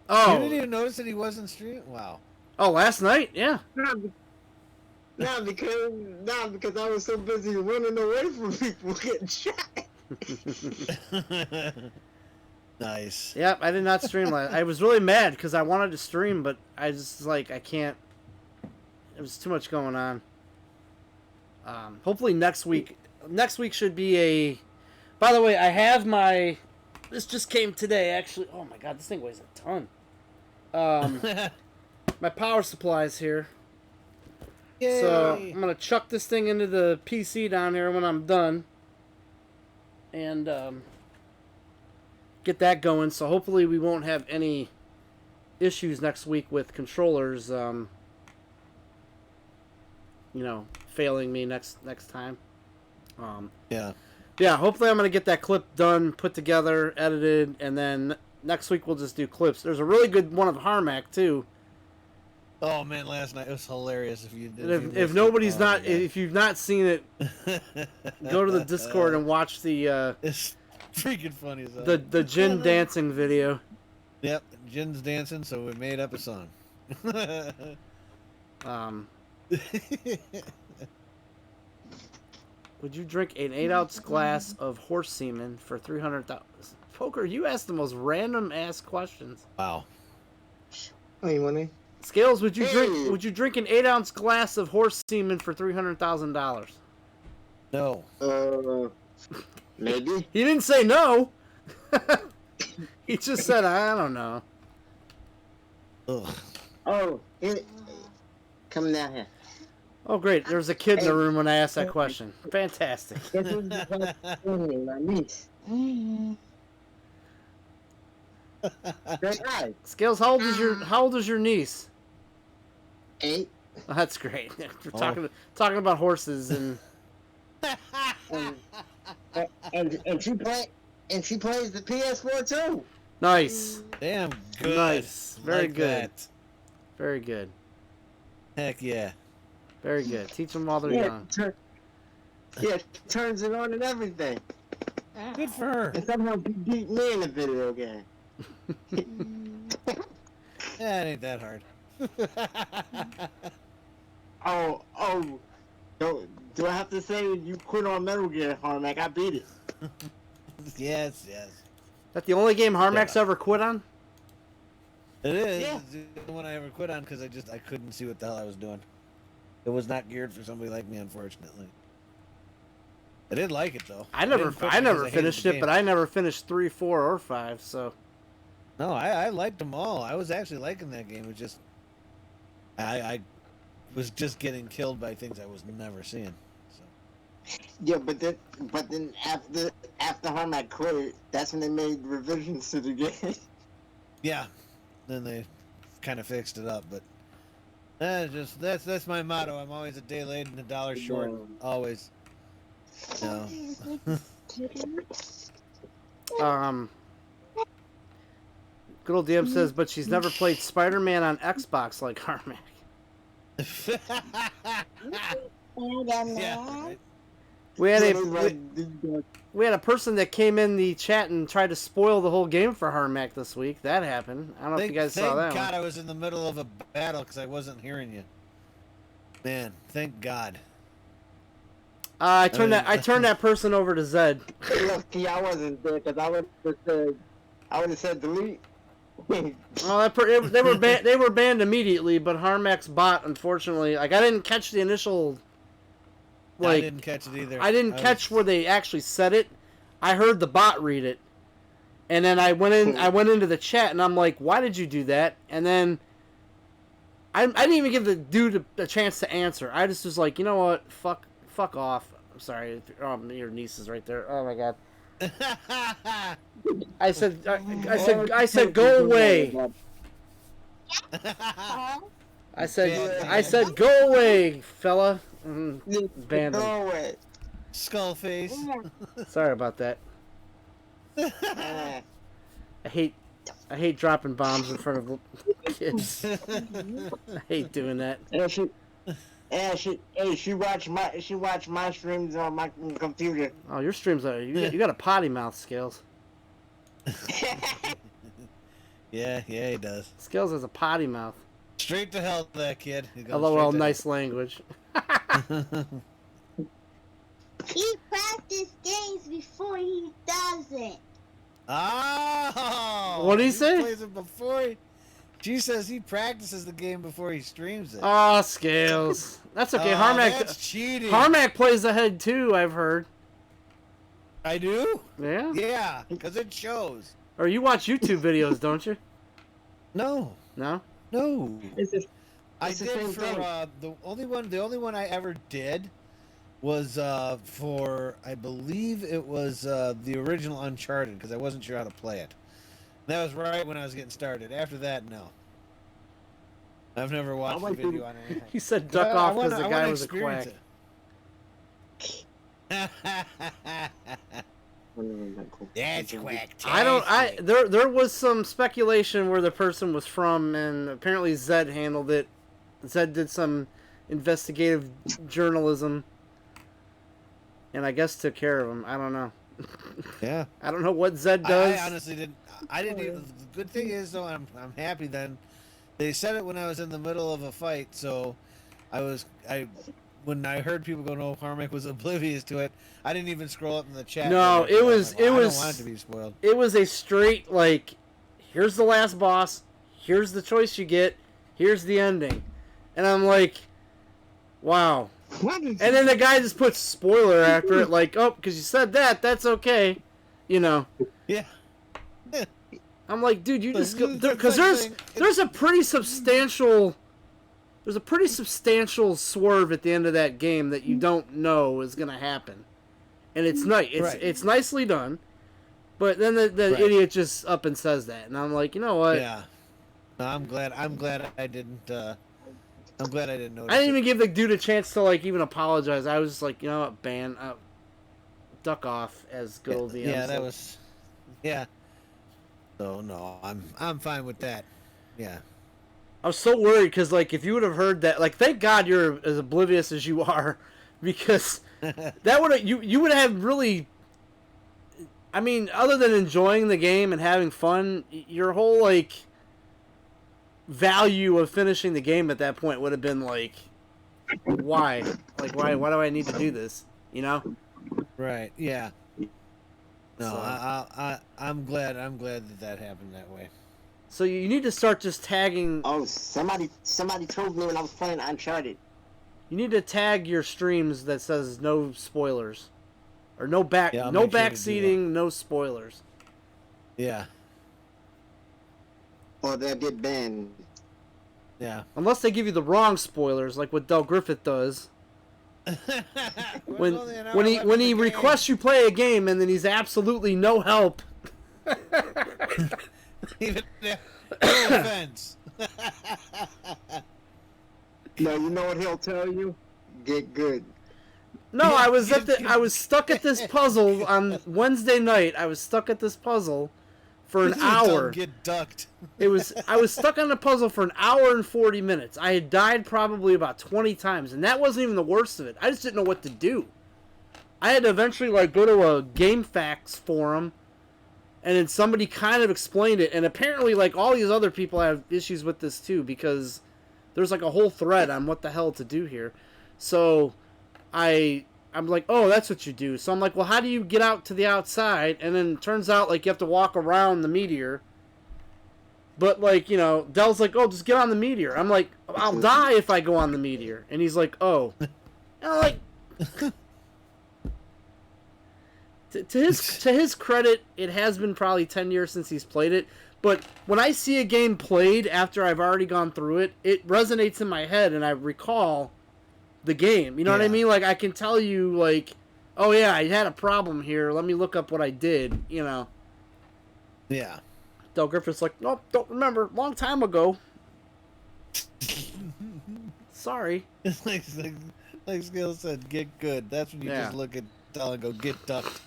S1: Oh,
S2: even notice that he wasn't streaming? Wow.
S1: last night? Yeah.
S3: Not because I was so busy running away from people getting shot.
S2: Nice.
S1: Yep, I did not stream last. I was really mad because I wanted to stream, but I just, like, I can't. It was too much going on. Hopefully next week should be a... By the way, I have my... This just came today, actually. Oh my god, this thing weighs a ton. My power supply's here.
S2: Yay.
S1: So I'm going to chuck this thing into the PC down here when I'm done. And get that going. So hopefully we won't have any issues next week with controllers, failing me next time.
S2: Yeah.
S1: Yeah, hopefully I'm going to get that clip done, put together, edited, and then next week we'll just do clips. There's a really good one of Harmac, too.
S2: Oh man, last night it was hilarious. If you
S1: If nobody's not, if you've not seen it, go to the Discord and watch the
S2: It's freaking funny as hell.
S1: the Jin dancing video.
S2: Yep, Jin's dancing, so we made up a song.
S1: Would you drink an 8-ounce glass of horse semen for 300,000? Poker, you ask the most random ass questions.
S2: Wow.
S3: Oh, you want to?
S1: Scales, would you drink?
S3: Hey.
S1: Would you drink an 8-ounce glass of horse semen for $300,000?
S2: No.
S3: Maybe.
S1: He didn't say no. He just said, I don't know.
S2: Ugh.
S3: Oh, come down here.
S1: Oh, great. There was a kid in the room when I asked that question. Fantastic.
S3: This is my niece. Great eyes.
S1: Scales, how old is your niece?
S3: 8.
S1: Oh, that's great. We're talking about horses and
S3: And she plays the PS4 too.
S1: nice.
S2: Damn good.
S1: Nice. Very
S2: Like
S1: good.
S2: that.
S1: Very good.
S2: Heck yeah.
S1: Very good. Teach them while they're young.
S3: Turns it on and everything.
S2: Good for her.
S3: And somehow beat me in a video game.
S2: Yeah, it ain't that hard.
S3: Oh. Do I have to say you quit on Metal Gear, Harmac? I beat it.
S2: Yes.
S1: That the only game Harmax ever quit on?
S2: It is.
S3: Yeah.
S2: It's the one I ever quit on because I couldn't see what the hell I was doing. It was not geared for somebody like me, unfortunately. I did like it though.
S1: I never
S2: didn't quit because I hated
S1: finished
S2: the
S1: it,
S2: game.
S1: but I never finished 3, 4, or 5. So
S2: No, I liked them all. I was actually liking that game. It was just I was just getting killed by things I was never seeing. So.
S3: Yeah, but then after Harmac quit, that's when they made revisions to the game.
S2: Yeah, then they kind of fixed it up, but that's my motto. I'm always a day late and a dollar short. Always. No.
S1: good old DM says, but she's never played Spider-Man on Xbox like Harmac.
S2: Yeah. Right.
S1: We had a person that came in the chat and tried to spoil the whole game for Harmac this week. That happened. I don't know if you guys saw that
S2: Thank God
S1: one.
S2: I was in the middle of a battle because I wasn't hearing you. Man, thank God.
S1: I turned that person over to Zed.
S3: Lucky I wasn't there because I would have said delete.
S1: Well, they were banned immediately, but Harmac's bot, unfortunately, like I didn't catch the initial.
S2: I didn't catch it either.
S1: I didn't catch where they actually said it. I heard the bot read it, and then I went into the chat, and I'm like, "Why did you do that?" And then I didn't even give the dude a chance to answer. I just was like, "You know what? Fuck off." I'm sorry. Your niece is right there. Oh my god. I said, go away. I said, go away, fella. Banned him.
S3: Go away.
S2: Skull face.
S1: Sorry about that. I hate dropping bombs in front of kids. I hate doing that.
S3: She watched my streams on my computer.
S1: Oh, your streams are you got a potty mouth, Scales.
S2: Yeah, he does.
S1: Scales has a potty mouth.
S2: Straight to hell, that kid.
S1: LOL, nice language.
S8: He practices games before he does it.
S2: Oh!
S1: What did he say?
S2: Plays it before she says he practices the game before he streams it.
S1: Oh, Scales. That's okay.
S2: Oh,
S1: Harmac.
S2: that's cheating.
S1: Harmac plays ahead too. I've heard.
S2: I do?
S1: Yeah.
S2: Yeah, because it shows.
S1: Or you watch YouTube videos, don't you?
S2: No.
S1: No.
S2: I did for the only one I ever did was for I believe it was the original Uncharted because I wasn't sure how to play it. That was right when I was getting started. After that, no. I've never watched a video on anything.
S1: He said duck off because the guy was a quack.
S2: That's quack.
S1: There was some speculation where the person was from, and apparently Zed handled it. Zed did some investigative journalism, and I guess took care of him. I don't know.
S2: Yeah.
S1: I don't know what Zed does.
S2: I honestly didn't. I didn't even. The good thing is, though, I'm happy then. They said it when I was in the middle of a fight, so I when I heard people go, "No, Carmack was oblivious to it," I didn't even scroll up in the chat.
S1: No, it was
S2: I don't want it to be spoiled.
S1: It was a straight like, here's the last boss, here's the choice you get, here's the ending, and I'm like, wow. And then the guy just puts spoiler after it, like, oh, because you said that, that's okay, you know.
S2: Yeah.
S1: I'm like, dude, you just go, because there's a pretty substantial swerve at the end of that game that you don't know is gonna happen, and it's nice. It's nicely done, but then the idiot just up and says that, and I'm like, you know what?
S2: Yeah. No, I'm glad I didn't. I'm glad I didn't notice.
S1: I didn't even give the dude a chance to like even apologize. I was just like, you know what, ban, duck off, as good old DM.
S2: Yeah, that was. Yeah. So no, I'm fine with that. Yeah.
S1: I was so worried because, like, if you would have heard that, like, thank God you're as oblivious as you are, because that would have you would have really. I mean, other than enjoying the game and having fun, your whole like value of finishing the game at that point would have been like, why? Like, why do I need to do this? You know?
S2: Right. Yeah. No,
S1: So-
S2: I'm glad that happened that way.
S1: So you need to start just tagging.
S3: Oh, somebody told me when I was playing Uncharted.
S1: You need to tag your streams that says no spoilers, or no
S2: Yeah, I'll make sure to do
S1: backseating, no spoilers.
S2: Yeah.
S3: Or they'll get banned.
S2: Yeah.
S1: Unless they give you the wrong spoilers, like what Del Griffith does. When he requests you play a game and then he's absolutely no help.
S2: Even no offense.
S3: No, you know what he'll tell you? Get good.
S1: No, I was stuck at this puzzle on Wednesday night. I was stuck at this puzzle for an hour.
S2: Get ducked.
S1: I was stuck on the puzzle for an hour and 40 minutes. I had died probably about 20 times, and that wasn't even the worst of it. I just didn't know what to do. I had to eventually like go to a GameFAQs forum, and then somebody kind of explained it, and apparently like all these other people have issues with this too, because there's like a whole thread on what the hell to do here. So I'm like, oh, that's what you do. So I'm like, well, how do you get out to the outside? And then it turns out like you have to walk around the meteor. But like, you know, Dell's like, oh, just get on the meteor. I'm like, I'll die if I go on the meteor. And he's like, oh. And I'm like, to his credit, it has been probably 10 years since he's played it. But when I see a game played after I've already gone through it, it resonates in my head and I recall the game. You know what I mean? Like, I can tell you, like, oh yeah, I had a problem here. Let me look up what I did, you know.
S2: Yeah.
S1: Del Griffith's like, nope, don't remember. Long time ago. Sorry.
S2: It's like Scales said, get good. That's when you just look at Del and go, get ducked.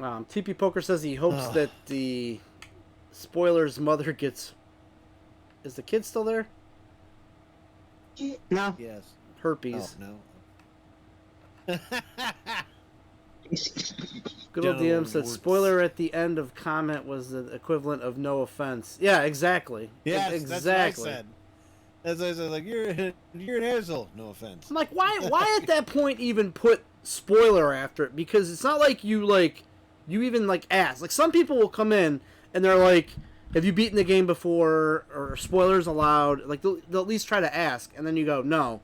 S1: TP Poker says he hopes that the spoiler's mother gets... Is the kid still there?
S3: No.
S2: Yes.
S1: Herpes.
S2: Oh, no.
S1: Good old DM said spoiler at the end of comment was the equivalent of no offense. Yeah, exactly.
S2: Yes,
S1: exactly.
S2: that's what I said. That's what I said. Like, you're an asshole. No offense.
S1: I'm like, why at that point even put spoiler after it? Because it's not like you even like ask. Like, some people will come in and they're like, have you beaten the game before, or spoilers allowed? Like, they'll at least try to ask, and then you go, no.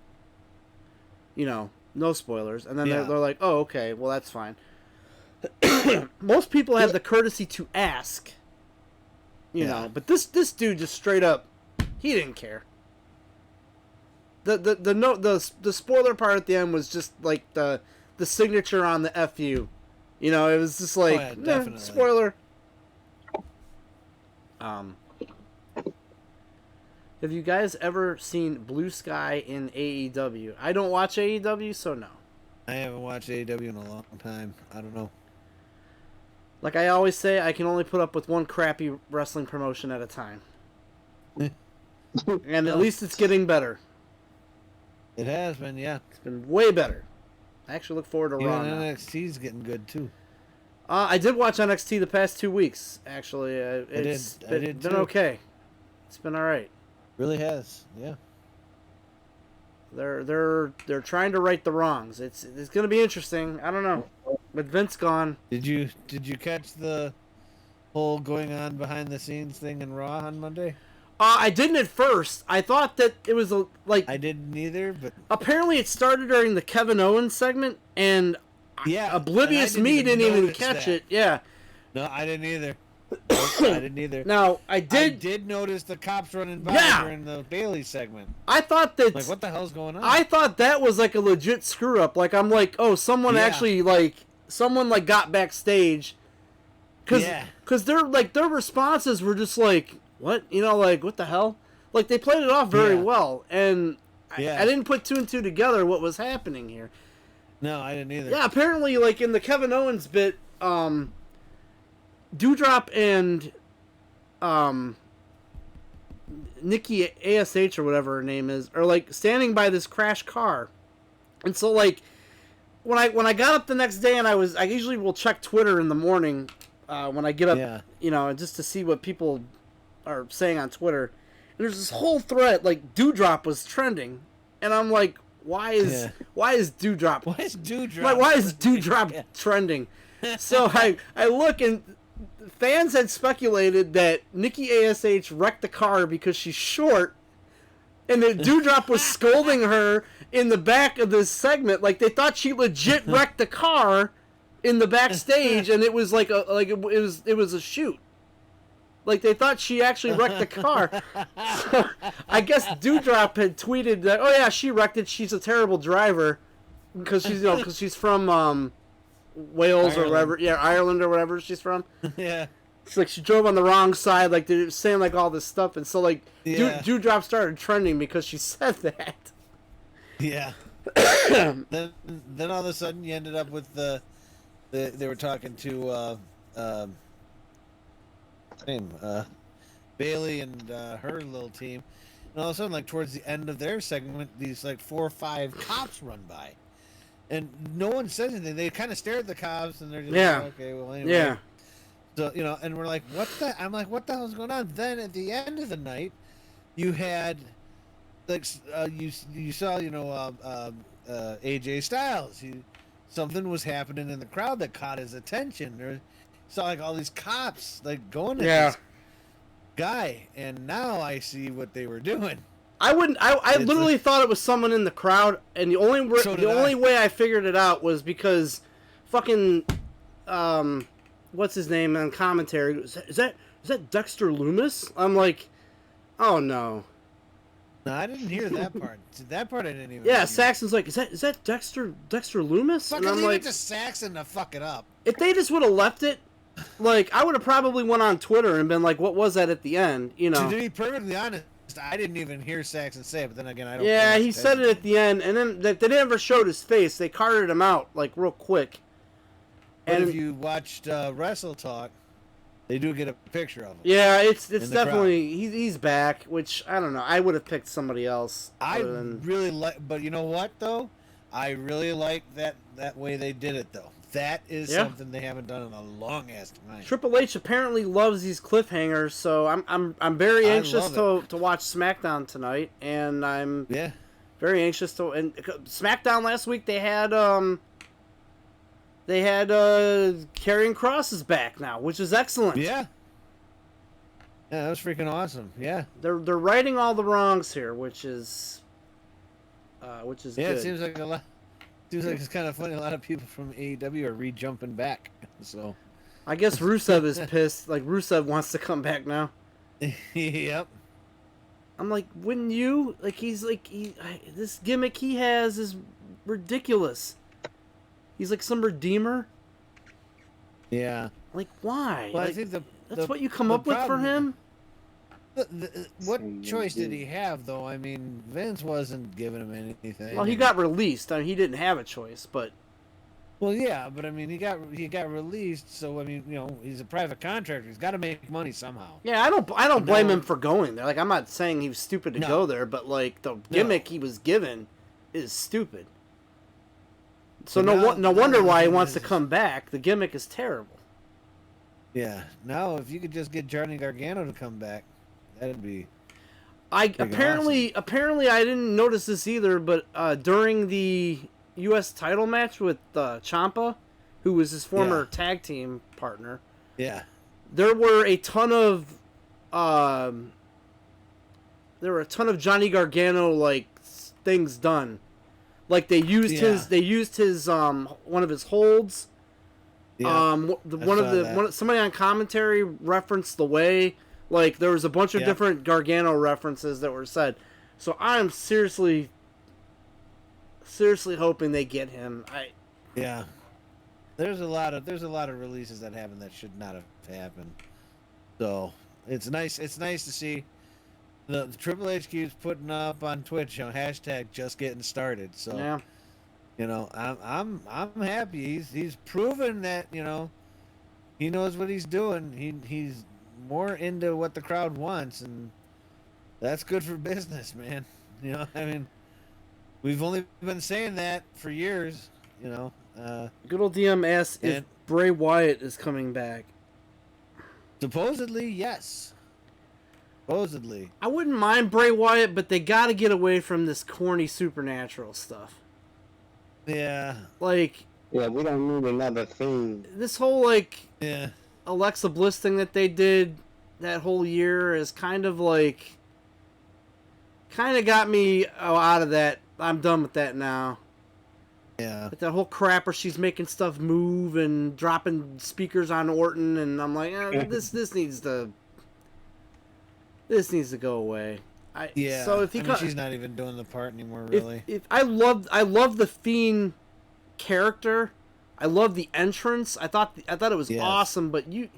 S1: You know, no spoilers. And then they're like, oh, okay, well, that's fine. Most people have the courtesy to ask, you know, but this dude just straight up, he didn't care. The spoiler part at the end was just like the signature on the FU. You know, it was just like, spoiler. Have you guys ever seen Blue Sky in AEW? I don't watch AEW, so no.
S2: I haven't watched AEW in a long time. I don't know.
S1: Like I always say, I can only put up with one crappy wrestling promotion at a time. And at least it's getting better.
S2: It has been, yeah.
S1: It's been way better. I actually look forward to Raw now.
S2: NXT's getting good, too.
S1: I did watch NXT the past 2 weeks, actually. It's been okay. It's been alright.
S2: Really has. Yeah.
S1: They're trying to right the wrongs. It's going to be interesting. I don't know. With Vince gone.
S2: Did you catch the whole going on behind the scenes thing in Raw on Monday?
S1: I didn't at first. I thought that it was
S2: I didn't either, but
S1: apparently it started during the Kevin Owens segment, and
S2: yeah,
S1: oblivious me didn't even catch it. Yeah.
S2: No, I didn't either. I didn't either.
S1: Now I did.
S2: I did notice the cops running by during the Bailey segment.
S1: I thought that.
S2: Like, what the hell's going on?
S1: I thought that was like a legit screw up. Like, I'm like, oh, someone actually someone got backstage. Cause their responses were just like, what? What the hell? Like, they played it off very well, and I didn't put two and two together what was happening here.
S2: No, I didn't either.
S1: Yeah, apparently, in the Kevin Owens bit, Doudrop and Nikki ASH or whatever her name is are standing by this crashed car, and so when I got up the next day, and I usually will check Twitter in the morning when I get up, just to see what people are saying on Twitter. And there's this whole thread Doudrop was trending, and I'm like, why is Doudrop?
S2: Why is Doudrop?
S1: Why is Doudrop trending? So I look, and fans had speculated that Nikki ASH wrecked the car because she's short, and that Doudrop was scolding her in the back of this segment. Like, they thought she legit wrecked the car in the backstage, and it was it was a shoot. Like, they thought she actually wrecked the car. So, I guess Doudrop had tweeted that, oh yeah, she wrecked it. She's a terrible driver because she's from Wales Ireland. Or wherever, Ireland or wherever she's from.
S2: Yeah.
S1: It's she drove on the wrong side, they were saying all this stuff, and so Doudrop started trending because she said that.
S2: Yeah. then all of a sudden you ended up with they were talking to Bailey and her little team, and all of a sudden towards the end of their segment, these 4 or 5 cops run by. And no one says anything. They kind of stare at the cops, and they're just okay, well, anyway.
S1: Yeah.
S2: So, and we're like, what the? I'm like, what the hell's going on? Then at the end of the night, you had, you saw, AJ Styles. Something was happening in the crowd that caught his attention. There, saw all these cops going at this guy, and now I see what they were doing.
S1: I literally thought it was someone in the crowd, and the only way I figured it out was because fucking what's his name on commentary? Is that Dexter Loomis? I'm like, oh no.
S2: No, I didn't hear that part. That part I didn't even.
S1: Yeah, Saxon's like, is that Dexter Loomis?
S2: Fucking leave it to Saxon to fuck it up.
S1: If they just would have left it, I would have probably went on Twitter and been like, what was that at the end? To
S2: be perfectly honest, I didn't even hear Saxon say it, but then again, I don't.
S1: Yeah, he said it at the end, and then they never showed his face. They carted him out real quick.
S2: But if you watched Wrestle Talk, they do get a picture of him.
S1: Yeah, it's definitely he's back. Which I don't know. I would have picked somebody else.
S2: Really like, but you know what though? I really like that way they did it though. That is something they haven't done in a long ass time.
S1: Triple H apparently loves these cliffhangers, so I'm very anxious to watch SmackDown tonight, and I'm very anxious to. And SmackDown last week they had Karrion Kross is back now, which is excellent.
S2: Yeah, that was freaking awesome. Yeah,
S1: they're righting all the wrongs here, which is good.
S2: It seems like a lot. Seems like it's kind of funny. A lot of people from AEW are re-jumping back. So,
S1: I guess Rusev is pissed. Rusev wants to come back now.
S2: Yep.
S1: I'm like, wouldn't you? This gimmick he has is ridiculous. He's some redeemer.
S2: Yeah.
S1: Why?
S2: Well, I think
S1: that's what you come up with for him.
S2: What choice did he have, though? I mean, Vince wasn't giving him anything.
S1: Well, he got released. I mean, he didn't have a choice, but.
S2: Well, yeah, but I mean, he got released, so I mean, he's a private contractor. He's got to make money somehow.
S1: Yeah, I don't blame him for going there. I'm not saying he was stupid to go there, but the gimmick he was given is stupid. So no wonder why he wants to come back. The gimmick is terrible.
S2: Yeah. Now, if you could just get Johnny Gargano to come back. That'd be.
S1: Apparently I didn't notice this either, but during the U.S. title match with Ciampa, who was his former tag team partner, there were a ton of Johnny Gargano like things done. Like they used his one of his holds. Somebody on commentary referenced the way. Like there was a bunch of different Gargano references that were said. So I'm seriously hoping they get him.
S2: There's a lot of releases that happen that should not have happened. So it's nice to see the Triple H keeps putting up on Twitch, hashtag just getting started. So
S1: yeah.
S2: I'm happy. He's proven that, he knows what he's doing. He's more into what the crowd wants, and that's good for business, man. We've only been saying that for years,
S1: Good old DM asks if Bray Wyatt is coming back.
S2: Supposedly, yes. Supposedly.
S1: I wouldn't mind Bray Wyatt, but they got to get away from this corny supernatural stuff.
S2: Yeah.
S3: Yeah, we don't need another thing.
S1: This whole, Alexa Bliss thing that they did that whole year is kind of got me out of that. I'm done with that now.
S2: Yeah.
S1: Like that whole crap where she's making stuff move and dropping speakers on Orton, and I'm like, this needs to go away. So if
S2: she's not even doing the part anymore, really.
S1: If I love the Fiend character, I love the entrance. I thought it was awesome, but you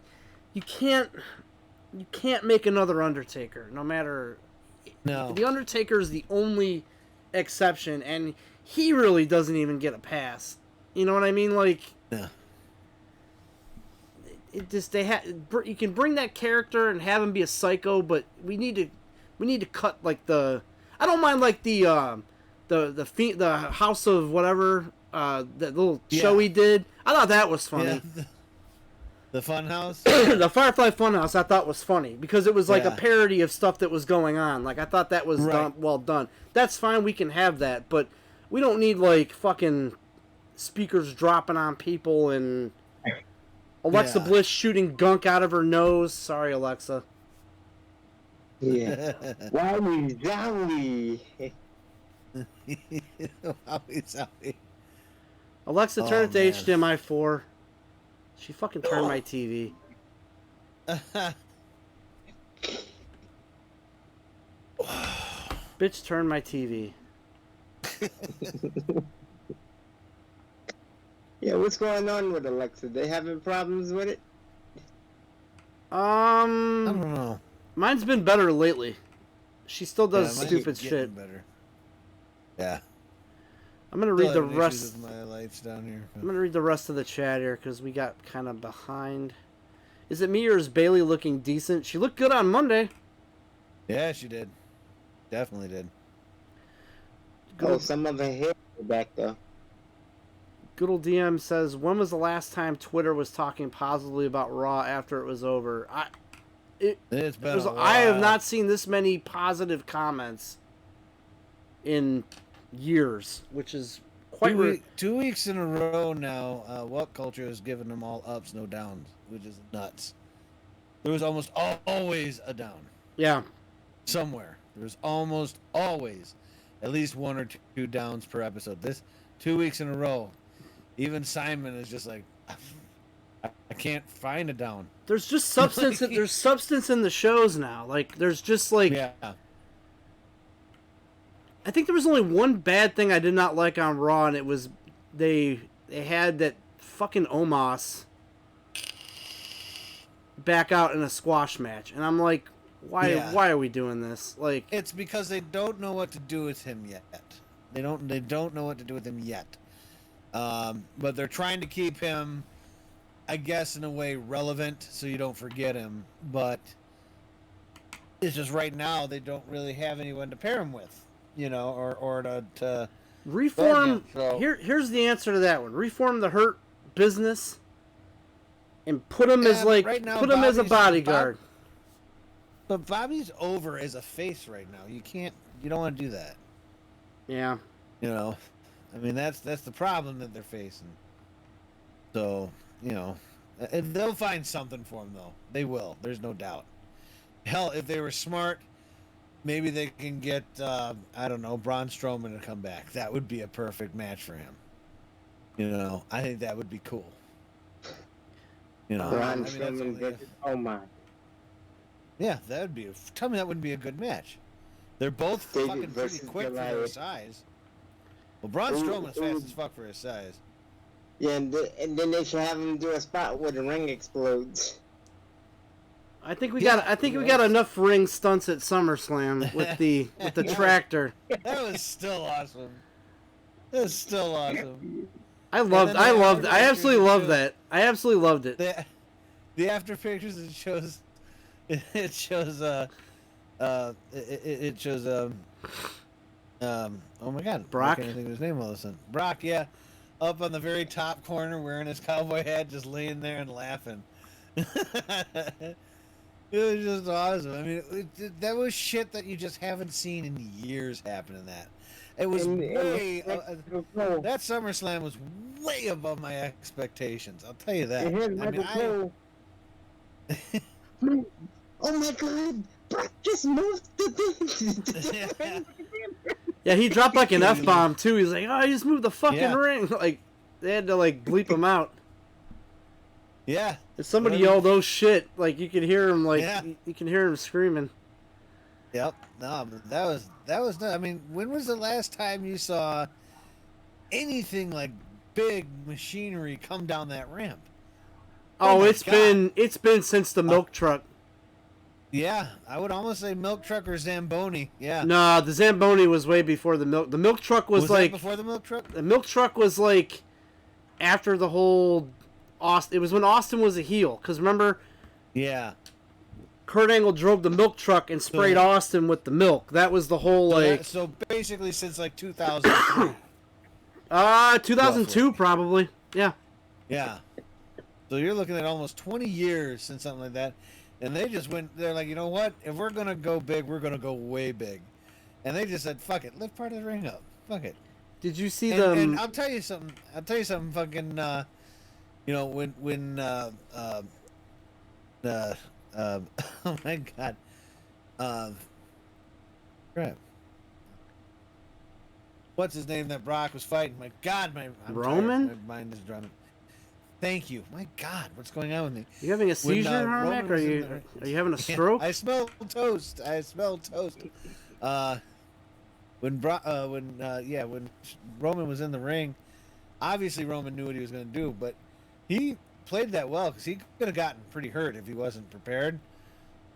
S1: can't make another Undertaker. No matter.
S2: No.
S1: The Undertaker is the only exception, and he really doesn't even get a pass. You know what I mean?
S2: Yeah.
S1: It just you can bring that character and have him be a psycho, but we need to cut the. I don't mind the House of whatever that little show he did. I thought that was funny.
S2: Yeah. The Funhouse.
S1: The Firefly Funhouse I thought was funny because it was a parody of stuff that was going on. I thought that was well done. That's fine. We can have that, but we don't need fucking speakers dropping on people and Alexa Bliss shooting gunk out of her nose. Sorry, Alexa.
S3: Yeah. Wowie zowie.
S2: Wowie zowie.
S1: Alexa, turn it to HDMI 4. She fucking turned my TV. Bitch, turn my TV.
S3: Yeah, what's going on with Alexa? They having problems with it?
S2: I don't know.
S1: Mine's been better lately. She still does stupid shit.
S2: Better. Yeah.
S1: I'm gonna read the rest.
S2: Of my lights down here.
S1: I'm gonna read the rest of the chat here because we got kind of behind. Is it me or is Bailey looking decent? She looked good on Monday.
S2: Yeah, she did. Definitely did.
S3: Some of her hair back though.
S1: Good old DM says, when was the last time Twitter was talking positively about Raw after it was over?
S2: It's been a while.
S1: I have not seen this many positive comments in years, which is quite
S2: 2 weeks in a row now. What culture has given them all ups, no downs, which is nuts. There was almost always a down.
S1: Yeah.
S2: Somewhere. There was almost always at least 1 or 2 downs per episode. This 2 weeks in a row, even Simon is just like, I can't find a down.
S1: There's just substance. There's substance in the shows now. There's just
S2: yeah.
S1: I think there was only one bad thing I did not like on Raw, and it was they had that fucking Omos back out in a squash match, and I'm like, why are we doing this?
S2: It's because they don't know what to do with him yet. They don't know what to do with him yet. But they're trying to keep him, I guess, in a way relevant so you don't forget him. But it's just right now they don't really have anyone to pair him with, or to
S1: reform.
S2: So.
S1: Here's the answer to that one: reform the Hurt Business and put him as
S2: right now,
S1: put him as a bodyguard.
S2: But Bobby's over as a face right now. You don't want to do that.
S1: Yeah.
S2: You know, I mean that's the problem that they're facing. So and they'll find something for him though. They will. There's no doubt. Hell, if they were smart, maybe they can get I don't know, Braun Strowman to come back. That would be a perfect match for him. I think that would be cool.
S3: Braun Strowman. Oh my.
S2: Yeah, that would be. Tell me that wouldn't be a good match. They're both fucking pretty quick for their size. Well, Braun Strowman's fast as fuck for his size.
S3: Yeah, and then they should have him do a spot where the ring explodes.
S1: I think we got enough ring stunts at SummerSlam with the tractor.
S2: That was still awesome. That was still awesome.
S1: I absolutely loved that. I absolutely loved it.
S2: The after pictures it shows oh my god,
S1: Brock.
S2: I can't think of his name all of a sudden. Brock, yeah, up on the very top corner wearing his cowboy hat, just laying there and laughing. It was just awesome. I mean, that was shit that you just haven't seen in years happen in that. It was that SummerSlam was way above my expectations. I'll tell you that.
S3: Oh my god! Brock just moved the thing.
S1: Yeah, he dropped like an F-bomb too. He's like, "Oh, he just moved the fucking ring." Like they had to like bleep him out.
S2: Yeah.
S1: If somebody yelled, "Oh shit!" Like you could hear him, you can hear him screaming.
S2: Yep. No, but that was. I mean, when was the last time you saw anything like big machinery come down that ramp?
S1: Oh, it's been since the milk truck.
S2: Yeah, I would almost say milk truck or Zamboni. Yeah.
S1: Nah, the Zamboni was way before the milk. The milk truck was like
S2: that before the milk truck.
S1: The milk truck was like after the whole Austin. It was when Austin was a heel. Because remember?
S2: Yeah.
S1: Kurt Angle drove the milk truck and sprayed Austin with the milk. That was the whole like.
S2: So basically, since like 2003.
S1: 2002 probably. Yeah.
S2: Yeah. So you're looking at almost 20 years since something like that. And they just went, they're like, you know what? If we're going to go big, we're going to go way big. And they just said, fuck it. Lift part of the ring up. Fuck it.
S1: Did you see
S2: them? And I'll tell you something. Fucking, when oh my God. Crap. What's his name that Brock was fighting? My God,
S1: Roman?
S2: My mind is drumming. Thank you. My God, what's going on with me?
S1: You having a seizure, Harmac? Are you having a stroke?
S2: I smell toast. When Roman was in the ring, obviously Roman knew what he was going to do, but he played that well because he could have gotten pretty hurt if he wasn't prepared.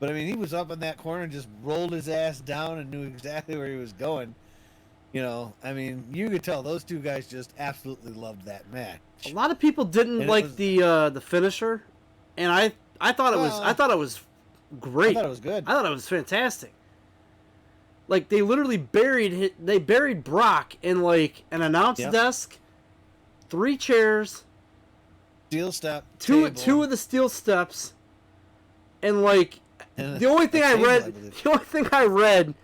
S2: But I mean, he was up in that corner and just rolled his ass down and knew exactly where he was going. I mean, you could tell those two guys just absolutely loved that match.
S1: A lot of people didn't like the finisher, and I thought it was great.
S2: I thought it was good.
S1: I thought it was fantastic. Like they literally buried Brock in like an announce desk, 3 chairs,
S2: steel step,
S1: two of the steel steps, and like the only thing I read.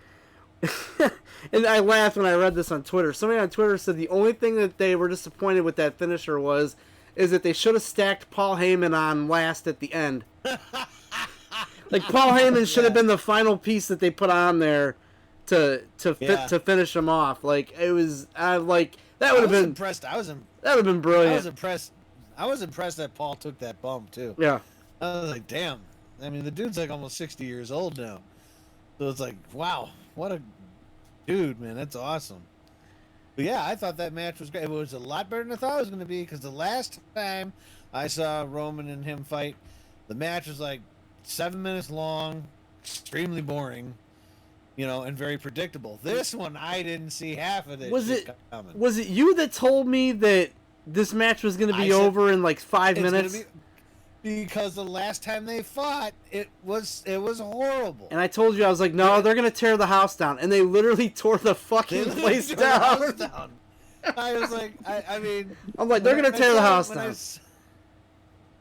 S1: And I laughed when I read this on Twitter. Somebody on Twitter said the only thing that they were disappointed with that finisher is that they should have stacked Paul Heyman on last at the end. Like Paul Heyman should have been the final piece that they put on there to finish him off. Like it was, that would have been
S2: impressed. That would
S1: have been brilliant.
S2: I was impressed that Paul took that bump too.
S1: Yeah.
S2: I was like, damn. I mean, the dude's like almost 60 years old now. So it's like, wow, what a dude, man. That's awesome. But yeah, I thought that match was great. It was a lot better than I thought it was going to be because the last time I saw Roman and him fight, the match was like 7 minutes long, extremely boring, and very predictable. This one, I didn't see half of it.
S1: Was it you that told me that this match was going to be over in like 5 minutes?
S2: Because the last time they fought, it was horrible.
S1: And I told you, I was like, no, they're going to tear the house down. And they literally tore the fucking place down.
S2: I was like, I mean...
S1: I'm like, they're going to tear the house down.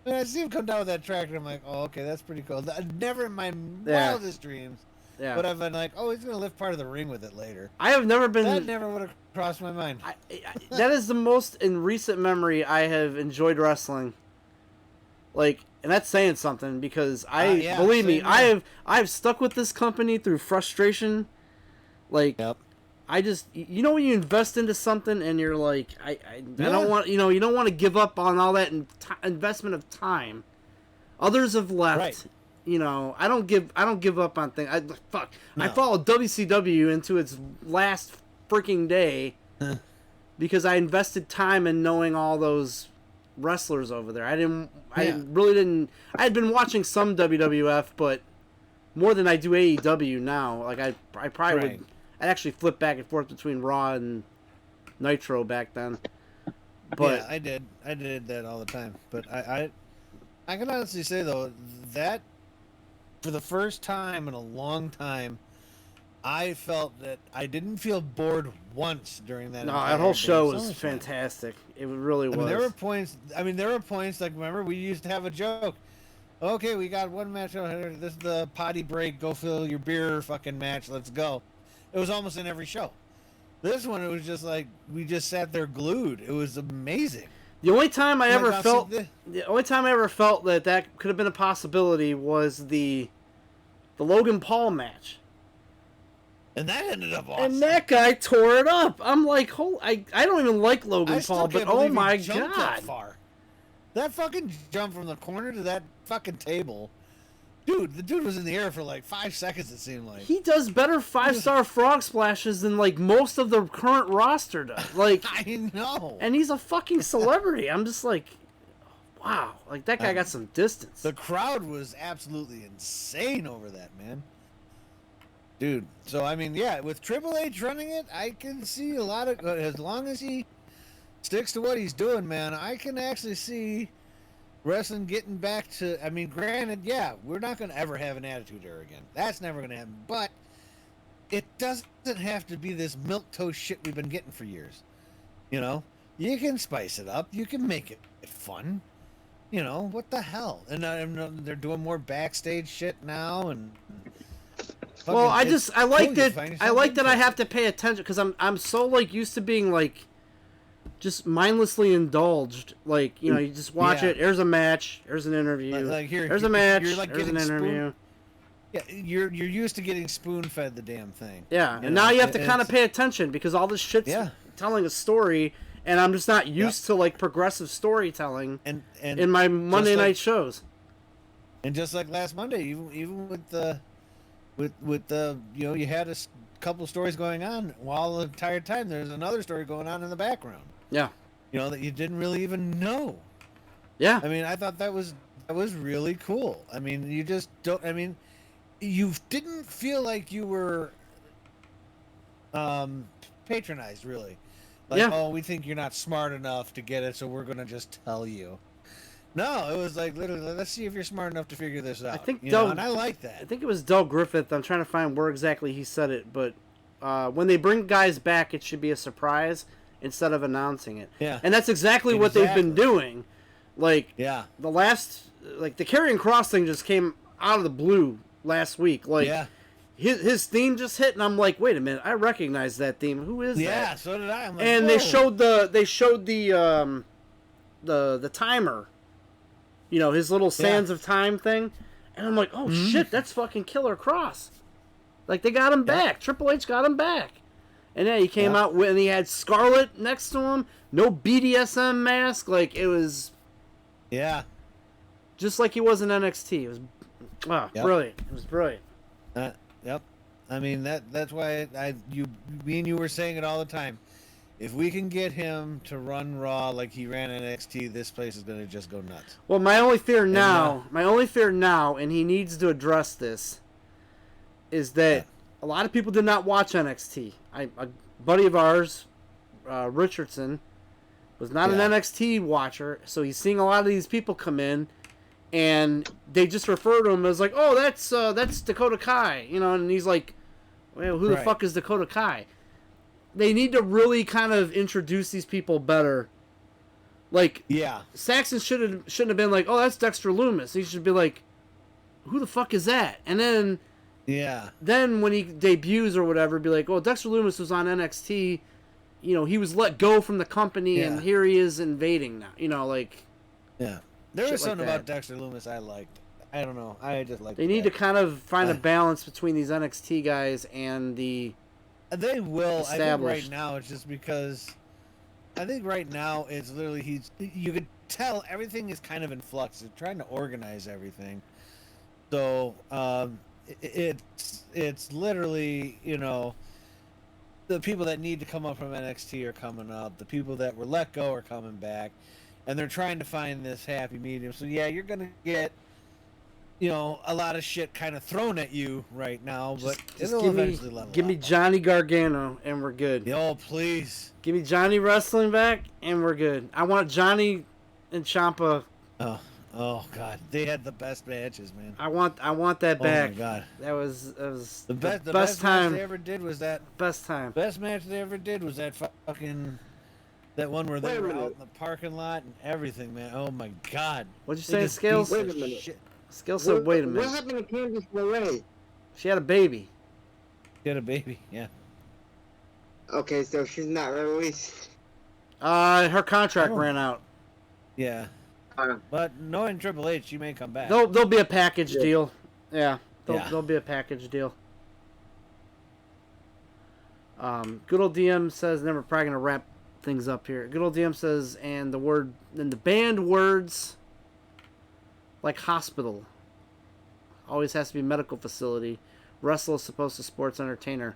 S2: When I see him come down with that tractor, I'm like, oh, okay, that's pretty cool. Never in my
S1: Yeah.
S2: wildest dreams
S1: Yeah.
S2: would I've been like, oh, he's gonna lift part of the ring with it later.
S1: I have never been.
S2: That never would have crossed my mind.
S1: That is the most in recent memory I have enjoyed wrestling. Like, and that's saying something because believe me, I've stuck with this company through frustration. Like,
S2: Yep.
S1: I just, when you invest into something and you're like, I don't want, you don't want to give up on all that investment of time. Others have left.
S2: Right.
S1: I don't give up on things. I followed WCW into its last freaking day because I invested time in knowing all those wrestlers over there. I had been watching some WWF, but more than I do AEW now. Like I probably would. I'd actually flip back and forth between Raw and Nitro back then. But
S2: yeah, I did that all the time. But I can honestly say though that for the first time in a long time, I felt that I didn't feel bored once during that.
S1: No, that whole show was fantastic. It really was.
S2: There were points. Like remember we used to have a joke. Okay, we got one match over here. This is the potty break. Go fill your beer. Fucking match. Let's go. It was almost in every show. This one, it was just like we just sat there glued. It was amazing.
S1: The only time I ever felt that could have been a possibility was the Logan Paul match.
S2: And that ended up awesome.
S1: And that guy tore it up. I'm like, I don't even like Logan Paul, but oh my god.
S2: That far. That fucking jump from the corner to that fucking table. Dude, the dude was in the air for like 5 seconds, it seemed like.
S1: He does better 5-star frog splashes than like most of the current roster does. Like
S2: I know.
S1: And he's a fucking celebrity. I'm just like, wow. Like that guy got some distance.
S2: The crowd was absolutely insane over that, man. Dude, so I mean, yeah, with Triple H running it, I can see a lot of, as long as he sticks to what he's doing, man, I can actually see wrestling getting back to, I mean, granted, yeah, we're not going to ever have an Attitude Era again. That's never going to happen. But it doesn't have to be this milquetoast shit we've been getting for years. You can spice it up. You can make it fun. What the hell? And they're doing more backstage shit now. And
S1: well, I like that I have to pay attention because I'm so like used to being like just mindlessly indulged. Like, you just watch it. Here's a match. Here's an interview. Here's a match. Here's an interview.
S2: Yeah, you're used to getting spoon-fed the damn thing.
S1: Yeah, and now you have to kind of pay attention because all this shit's telling a story, and I'm just not used to like progressive storytelling
S2: and
S1: in my Monday night shows.
S2: And just like last Monday, even with the you had a couple stories going on while the entire time there's another story going on in the background.
S1: Yeah.
S2: That you didn't really even know.
S1: Yeah.
S2: I mean, I thought that was really cool. I mean, you just don't. I mean, you didn't feel like you were patronized, really. Like, oh, we think you're not smart enough to get it, so we're gonna just tell you. No, it was like literally, let's see if you're smart enough to figure this out.
S1: I think
S2: and I like that.
S1: I think it was Del Griffith. I'm trying to find where exactly he said it, but when they bring guys back, it should be a surprise instead of announcing it.
S2: Yeah.
S1: And that's exactly what they've been doing. Like,
S2: the
S1: Karrion Kross thing just came out of the blue last week. Like, his theme just hit, and I'm like, wait a minute, I recognize that theme. Who is that?
S2: Yeah, so did I. I'm like,
S1: and
S2: whoa.
S1: they showed the timer. His little Sands of Time thing. And I'm like, oh shit, that's fucking Killer Kross. Like, they got him back. Triple H got him back. And then he came out and he had Scarlett next to him. No BDSM mask. Like, it was...
S2: Yeah.
S1: Just like he was in NXT. It was brilliant. It was brilliant.
S2: Yep. I mean, that's why me and you were saying it all the time. If we can get him to run Raw like he ran NXT, this place is going to just go nuts.
S1: Well, my only fear now, and he needs to address this, is that a lot of people did not watch NXT. A buddy of ours, Richardson, was not an NXT watcher, so he's seeing a lot of these people come in, and they just refer to him as like, oh, that's Dakota Kai, and he's like, well, who the fuck is Dakota Kai? They need to really kind of introduce these people better Like,
S2: Yeah.
S1: Saxon shouldn't have been like, oh, that's Dexter Loomis. He should be like, who the fuck is that? And then when he debuts or whatever, be like, oh, Dexter Loomis was on NXT. You know, he was let go from the company, and here he is invading now. You know, like...
S2: Yeah. There was something
S1: like
S2: about Dexter Loomis I liked. I don't know. I just like.
S1: They need to kind of find a balance between these NXT guys and the.
S2: They will. I think right
S1: established.
S2: now it's just because. I think right now it's literally you could tell everything is kind of in flux. They're trying to organize everything. So it's literally, you know, the people that need to come up from NXT are coming up. The people that were let go are coming back, and they're trying to find this happy medium. So yeah, you're gonna get, you know, a lot of shit kind of thrown at you right now, but it'll eventually level
S1: Give me
S2: out.
S1: Johnny Gargano, and we're good.
S2: Oh, please.
S1: Give me Johnny wrestling back, and we're good. I want Johnny and Ciampa.
S2: Oh God, they had the best matches, man.
S1: I want that back.
S2: Oh my God,
S1: that was
S2: the best
S1: time
S2: match they ever did was that.
S1: Best time.
S2: Best match they ever did was that fucking. That one where they were out in the parking lot and everything, man. Oh my God.
S1: What'd you say, Scales?
S3: Wait a minute.
S1: Scales said, wait a minute.
S3: What happened to Candice LeRae?
S1: She had a baby.
S2: She had a baby, yeah.
S3: Okay, so she's not released.
S1: Her contract ran out.
S2: Yeah. But knowing Triple H, she may come back.
S1: There'll be a package deal. Yeah. There'll be a package deal. Good old DM says, then we're probably gonna wrap things up here. Good old DM says, and the banned words like hospital always has to be medical facility. Wrestle is supposed to sports entertainer.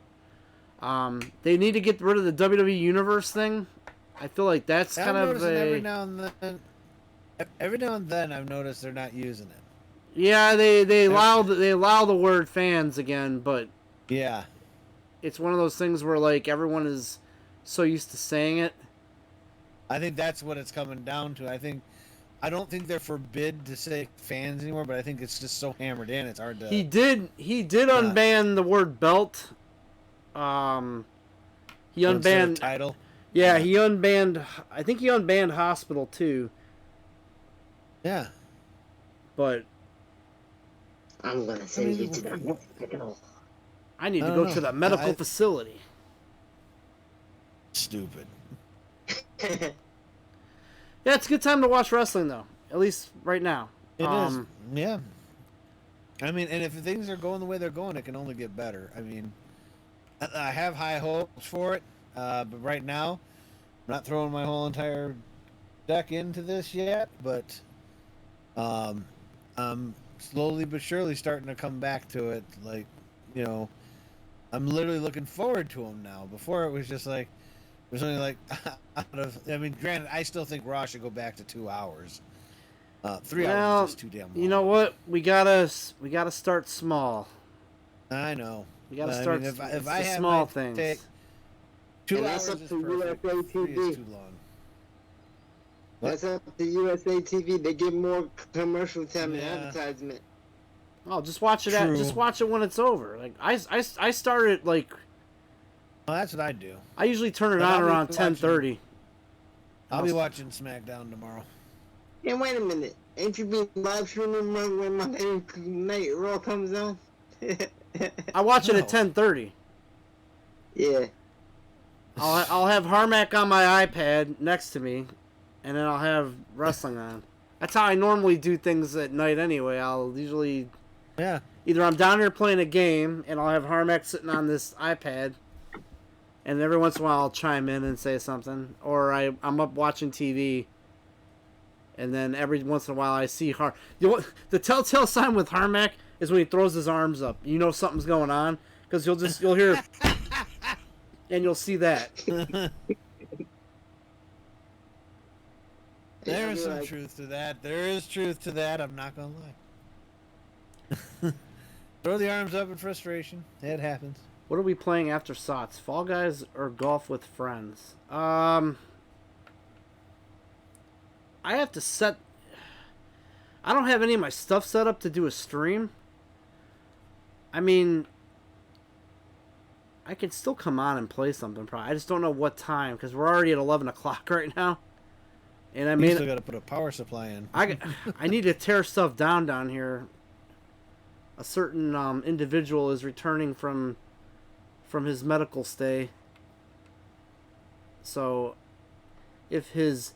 S1: They need to get rid of the WWE Universe thing. I feel like that's kind of a...
S2: Every now and then I've noticed they're not using it.
S1: Yeah, they allow the word fans again, but
S2: yeah,
S1: it's one of those things where like everyone is so used to saying it.
S2: I think that's what it's coming down to. I don't think they're forbid to say fans anymore, but I think it's just so hammered in, it's hard to...
S1: He did unban the word belt. He unbanned...
S2: title?
S1: Yeah, he unbanned... I think he unbanned hospital, too.
S2: Yeah.
S1: But...
S3: I'm gonna send you to the hospital.
S1: I need to go to the medical facility.
S2: Stupid.
S1: Yeah, it's a good time to watch wrestling, though. At least right now.
S2: It is. Yeah. I mean, and if things are going the way they're going, it can only get better. I mean, I have high hopes for it, but right now, I'm not throwing my whole entire deck into this yet, but I'm slowly but surely starting to come back to it. Like, you know, I'm literally looking forward to them now. Before it was just like, it was only like I mean, granted, I still think Raw should go back to 2 hours. 3 hours is just too damn long.
S1: You know what? We gotta start small.
S2: I know.
S1: We gotta start.
S2: I mean, if I have
S1: small things.
S2: Take 2
S3: And
S2: hours
S3: that's up
S2: is
S3: to
S2: perfect.
S3: USA
S2: 3
S3: TV.
S2: is too long.
S3: That's up to USA TV. They get more commercial time and
S2: Yeah.
S3: advertisement.
S1: Oh, just watch it.
S2: True.
S1: Just watch it when it's over. Like I started like.
S2: Well, that's what I do.
S1: I usually turn it
S2: But
S1: on
S2: I'll be
S1: around
S2: watching-
S1: 10:30.
S2: I'll be watching SmackDown tomorrow.
S3: And wait a minute, ain't you been live streaming when Monday Night Raw comes on?
S1: I watch it
S2: No.
S1: at 10:30.
S3: Yeah.
S1: I'll have Harmac on my iPad next to me, and then I'll have wrestling on. That's how I normally do things at night anyway. I'll usually
S2: Yeah.
S1: either I'm down here playing a game, and I'll have Harmac sitting on this iPad, and every once in a while I'll chime in and say something, or I'm up watching TV, and then every once in a while I see the telltale sign with Harmac is when he throws his arms up. You know something's going on because you'll hear, and you'll see that.
S2: There is some truth to that. There is truth to that. I'm not gonna lie. Throw the arms up in frustration. It happens.
S1: What are we playing after SOTS? Fall Guys or Golf with Friends? I have to set... I don't have any of my stuff set up to do a stream. I mean... I could still come on and play something, probably. I just don't know what time, because we're already at 11 o'clock right now. And I
S2: You
S1: mean,
S2: still got to put a power supply in.
S1: I need to tear stuff down here. A certain individual is returning from his medical stay. So if his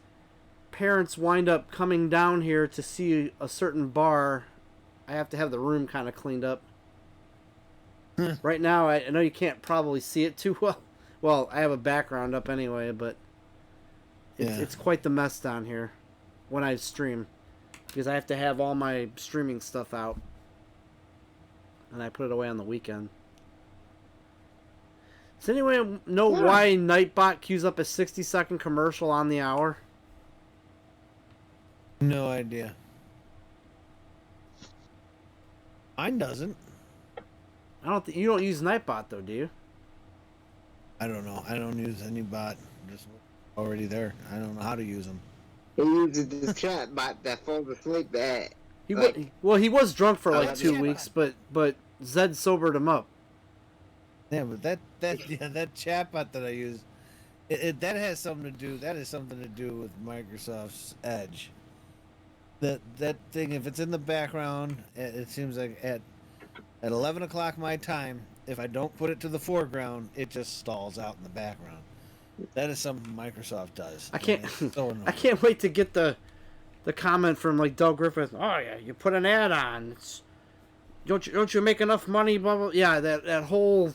S1: parents wind up coming down here to see a certain bar, I have to have the room kind of cleaned up. Right now, I know you can't probably see it too well. Well, I have a background up anyway, but it's quite the mess down here when I stream, because I have to have all my streaming stuff out, and I put it away on the weekend. Does anyone know why Nightbot queues up a 60-second commercial on the hour?
S2: No idea. Mine doesn't.
S1: I don't think you don't use Nightbot though, do you?
S2: I don't know. I don't use any bot. Just already there. I don't know how to use them.
S3: He uses this chat bot that falls asleep at.
S1: He
S3: Like-
S1: he was drunk for like
S3: Oh,
S1: 2
S3: yeah.
S1: weeks, but Zed sobered him up.
S2: Yeah, but that chatbot that I use, that has something to do. That has something to do with Microsoft's Edge. That thing, if it's in the background, it seems like at 11 o'clock my time, if I don't put it to the foreground, it just stalls out in the background. That is something Microsoft does.
S1: I can't.
S2: And it's so annoying.
S1: I can't wait to get the comment from like Doug Griffith. Oh yeah, you put an ad on. Don't you make enough money? Blah blah. Yeah, that whole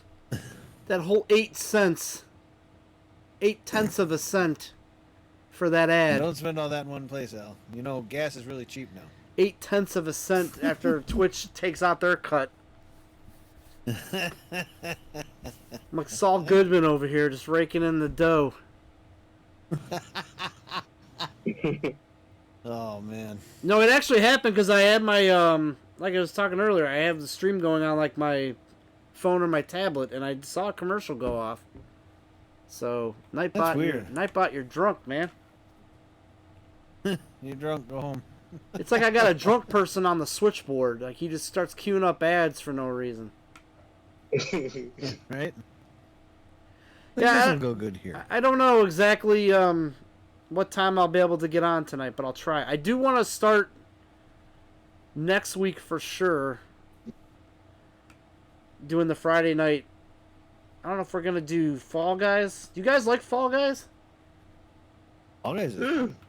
S1: 8 cents, 8/10 of a cent for that ad.
S2: Don't spend all that in one place, Al. You know, gas is really cheap now.
S1: 8/10 of a cent after Twitch takes out their cut. I'm like Saul Goodman over here, just raking in the dough.
S2: Oh man.
S1: No, it actually happened because I had my like I was talking earlier. I have the stream going on like my phone or my tablet, and I saw a commercial go off. So Nightbot,
S2: That's weird.
S1: Nightbot, you're drunk, man.
S2: You drunk? Go home.
S1: It's like I got a drunk person on the switchboard. Like he just starts queuing up ads for no reason.
S2: Right?
S1: Yeah,
S2: That doesn't go good here.
S1: I don't know exactly what time I'll be able to get on tonight, but I'll try. I do want to start next week for sure. Doing the Friday night. I don't know if we're gonna do Fall Guys. Do you guys like Fall Guys?
S2: All guys.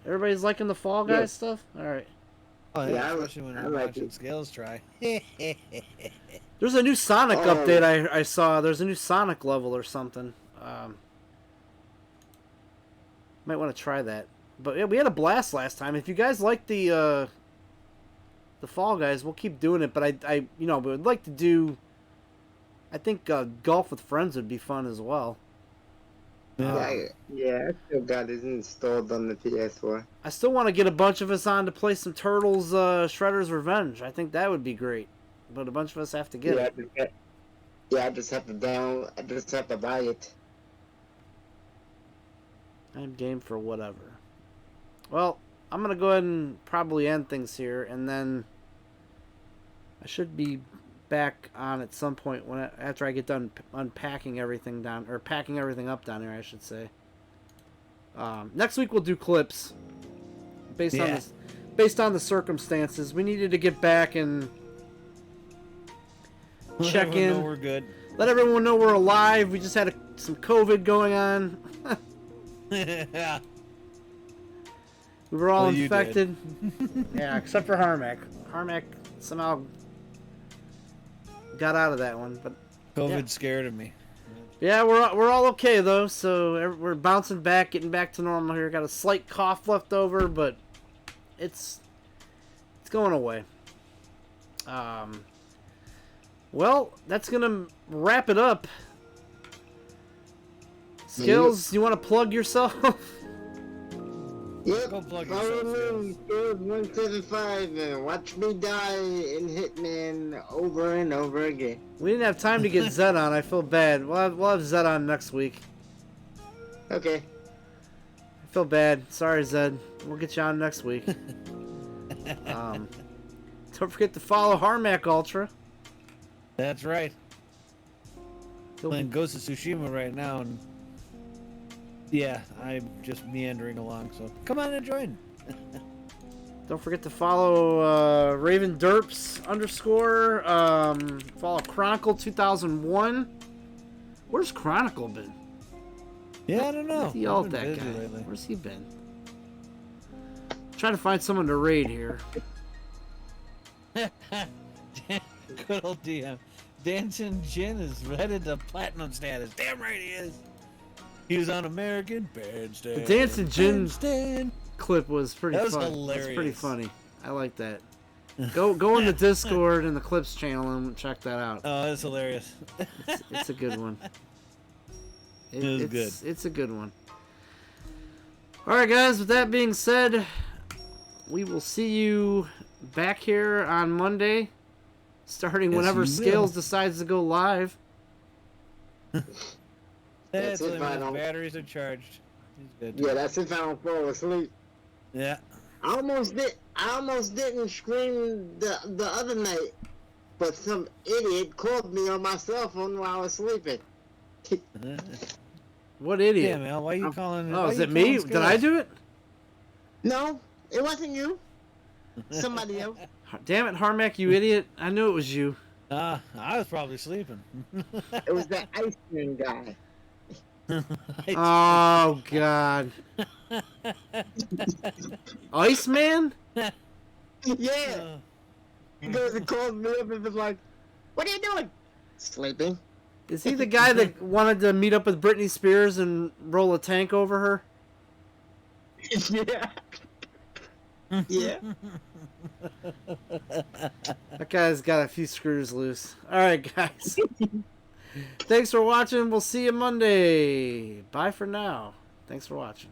S1: Everybody's liking the Fall Guys stuff? Alright.
S2: Oh, yeah,
S3: Yeah,
S2: especially when
S3: I
S2: you're
S3: like
S2: watching
S3: it.
S2: Scales try.
S1: There's a new Sonic
S3: Oh.
S1: update I saw. There's a new Sonic level or something. Might want to try that. But yeah, we had a blast last time. If you guys like the Fall Guys, we'll keep doing it. But I would like to do. I think golf with friends would be fun as well.
S3: Yeah, I still got it installed on the PS4.
S1: I still want to get a bunch of us on to play some Turtles Shredder's Revenge. I think that would be great. But a bunch of us have to get it.
S3: I just have to buy it.
S1: I'm game for whatever. Well, I'm going to go ahead and probably end things here, and then I should be back on at some point after I get done unpacking everything down, or packing everything up down here, I should say. Next week we'll do clips based on the circumstances. We needed to get back and check
S2: Let everyone
S1: in.
S2: know we're good.
S1: Let everyone know we're alive. We just had some COVID going on.
S2: Yeah.
S1: We were all
S2: Well, you
S1: infected. Yeah, except for Harmac. Harmac somehow got out of that one, but
S2: COVID
S1: Yeah.
S2: scared of me.
S1: yeah, we're all okay though. So we're bouncing back, getting back to normal here. Got a slight cough left over, but it's going away. Well, that's gonna wrap it up. Skills, you want to plug yourself?
S3: Yep,
S2: Go plug
S3: follow
S2: yourself,
S3: me, Scales175, and watch me die in Hitman over and over again.
S1: We didn't have time to get Zed on. I feel bad. We'll have Zed on next week.
S3: Okay.
S1: I feel bad. Sorry, Zed. We'll get you on next week. Don't forget to follow Harmac Ultra.
S2: That's right.
S1: He'll-
S2: Playing Ghost of Tsushima right now, and Yeah, I'm just meandering along, so come on and join.
S1: Don't forget to follow Raven Derps _ follow Chronicle 2001. Where's Chronicle been?
S2: Yeah, I don't know.
S1: Where's he yell
S2: I've
S1: at that
S2: been
S1: guy?
S2: busy lately.
S1: Where's he been? Trying to find someone to raid here.
S2: Good old DM. Dancing Jin is headed to platinum status. Damn right he is. He was on American Bandstand.
S1: The Dancing Jin
S2: Bandstand.
S1: clip was pretty
S2: That was
S1: fun.
S2: hilarious.
S1: That's pretty funny. I like that. Go in the Discord and the Clips channel and check that out.
S2: Oh, that's hilarious.
S1: It's a good one.
S2: It was good.
S1: It's a good one. All right, guys. With that being said, we will see you back here on Monday, starting
S2: Yes,
S1: whenever
S2: you
S1: Scales
S2: will.
S1: decides to go live.
S2: That's
S3: it,
S2: when
S3: I
S2: his
S3: don't-
S2: batteries are charged. He's good.
S3: Yeah, that's if I don't fall asleep.
S2: Yeah.
S3: I almost didn't scream the other night, but some idiot called me on my cell phone while I was sleeping.
S1: What idiot?
S2: Yeah, man. Why are you calling?
S1: Oh,
S2: why
S1: is
S2: you
S1: it me?
S2: calling
S1: Did I
S2: Scales?
S1: do it?
S3: No, it wasn't you. Somebody else.
S1: Damn it, Harmac, you idiot. I knew it was you.
S2: I was probably sleeping.
S3: It was that ice cream guy.
S1: Oh, God. Iceman?
S3: Yeah. He goes and calls me up and was like, "What are you doing?" Sleeping.
S1: Is he the guy that wanted to meet up with Britney Spears and roll a tank over her?
S3: Yeah. Yeah.
S1: That guy's got a few screws loose. Alright, guys. Thanks for watching. We'll see you Monday. Bye for now. Thanks for watching.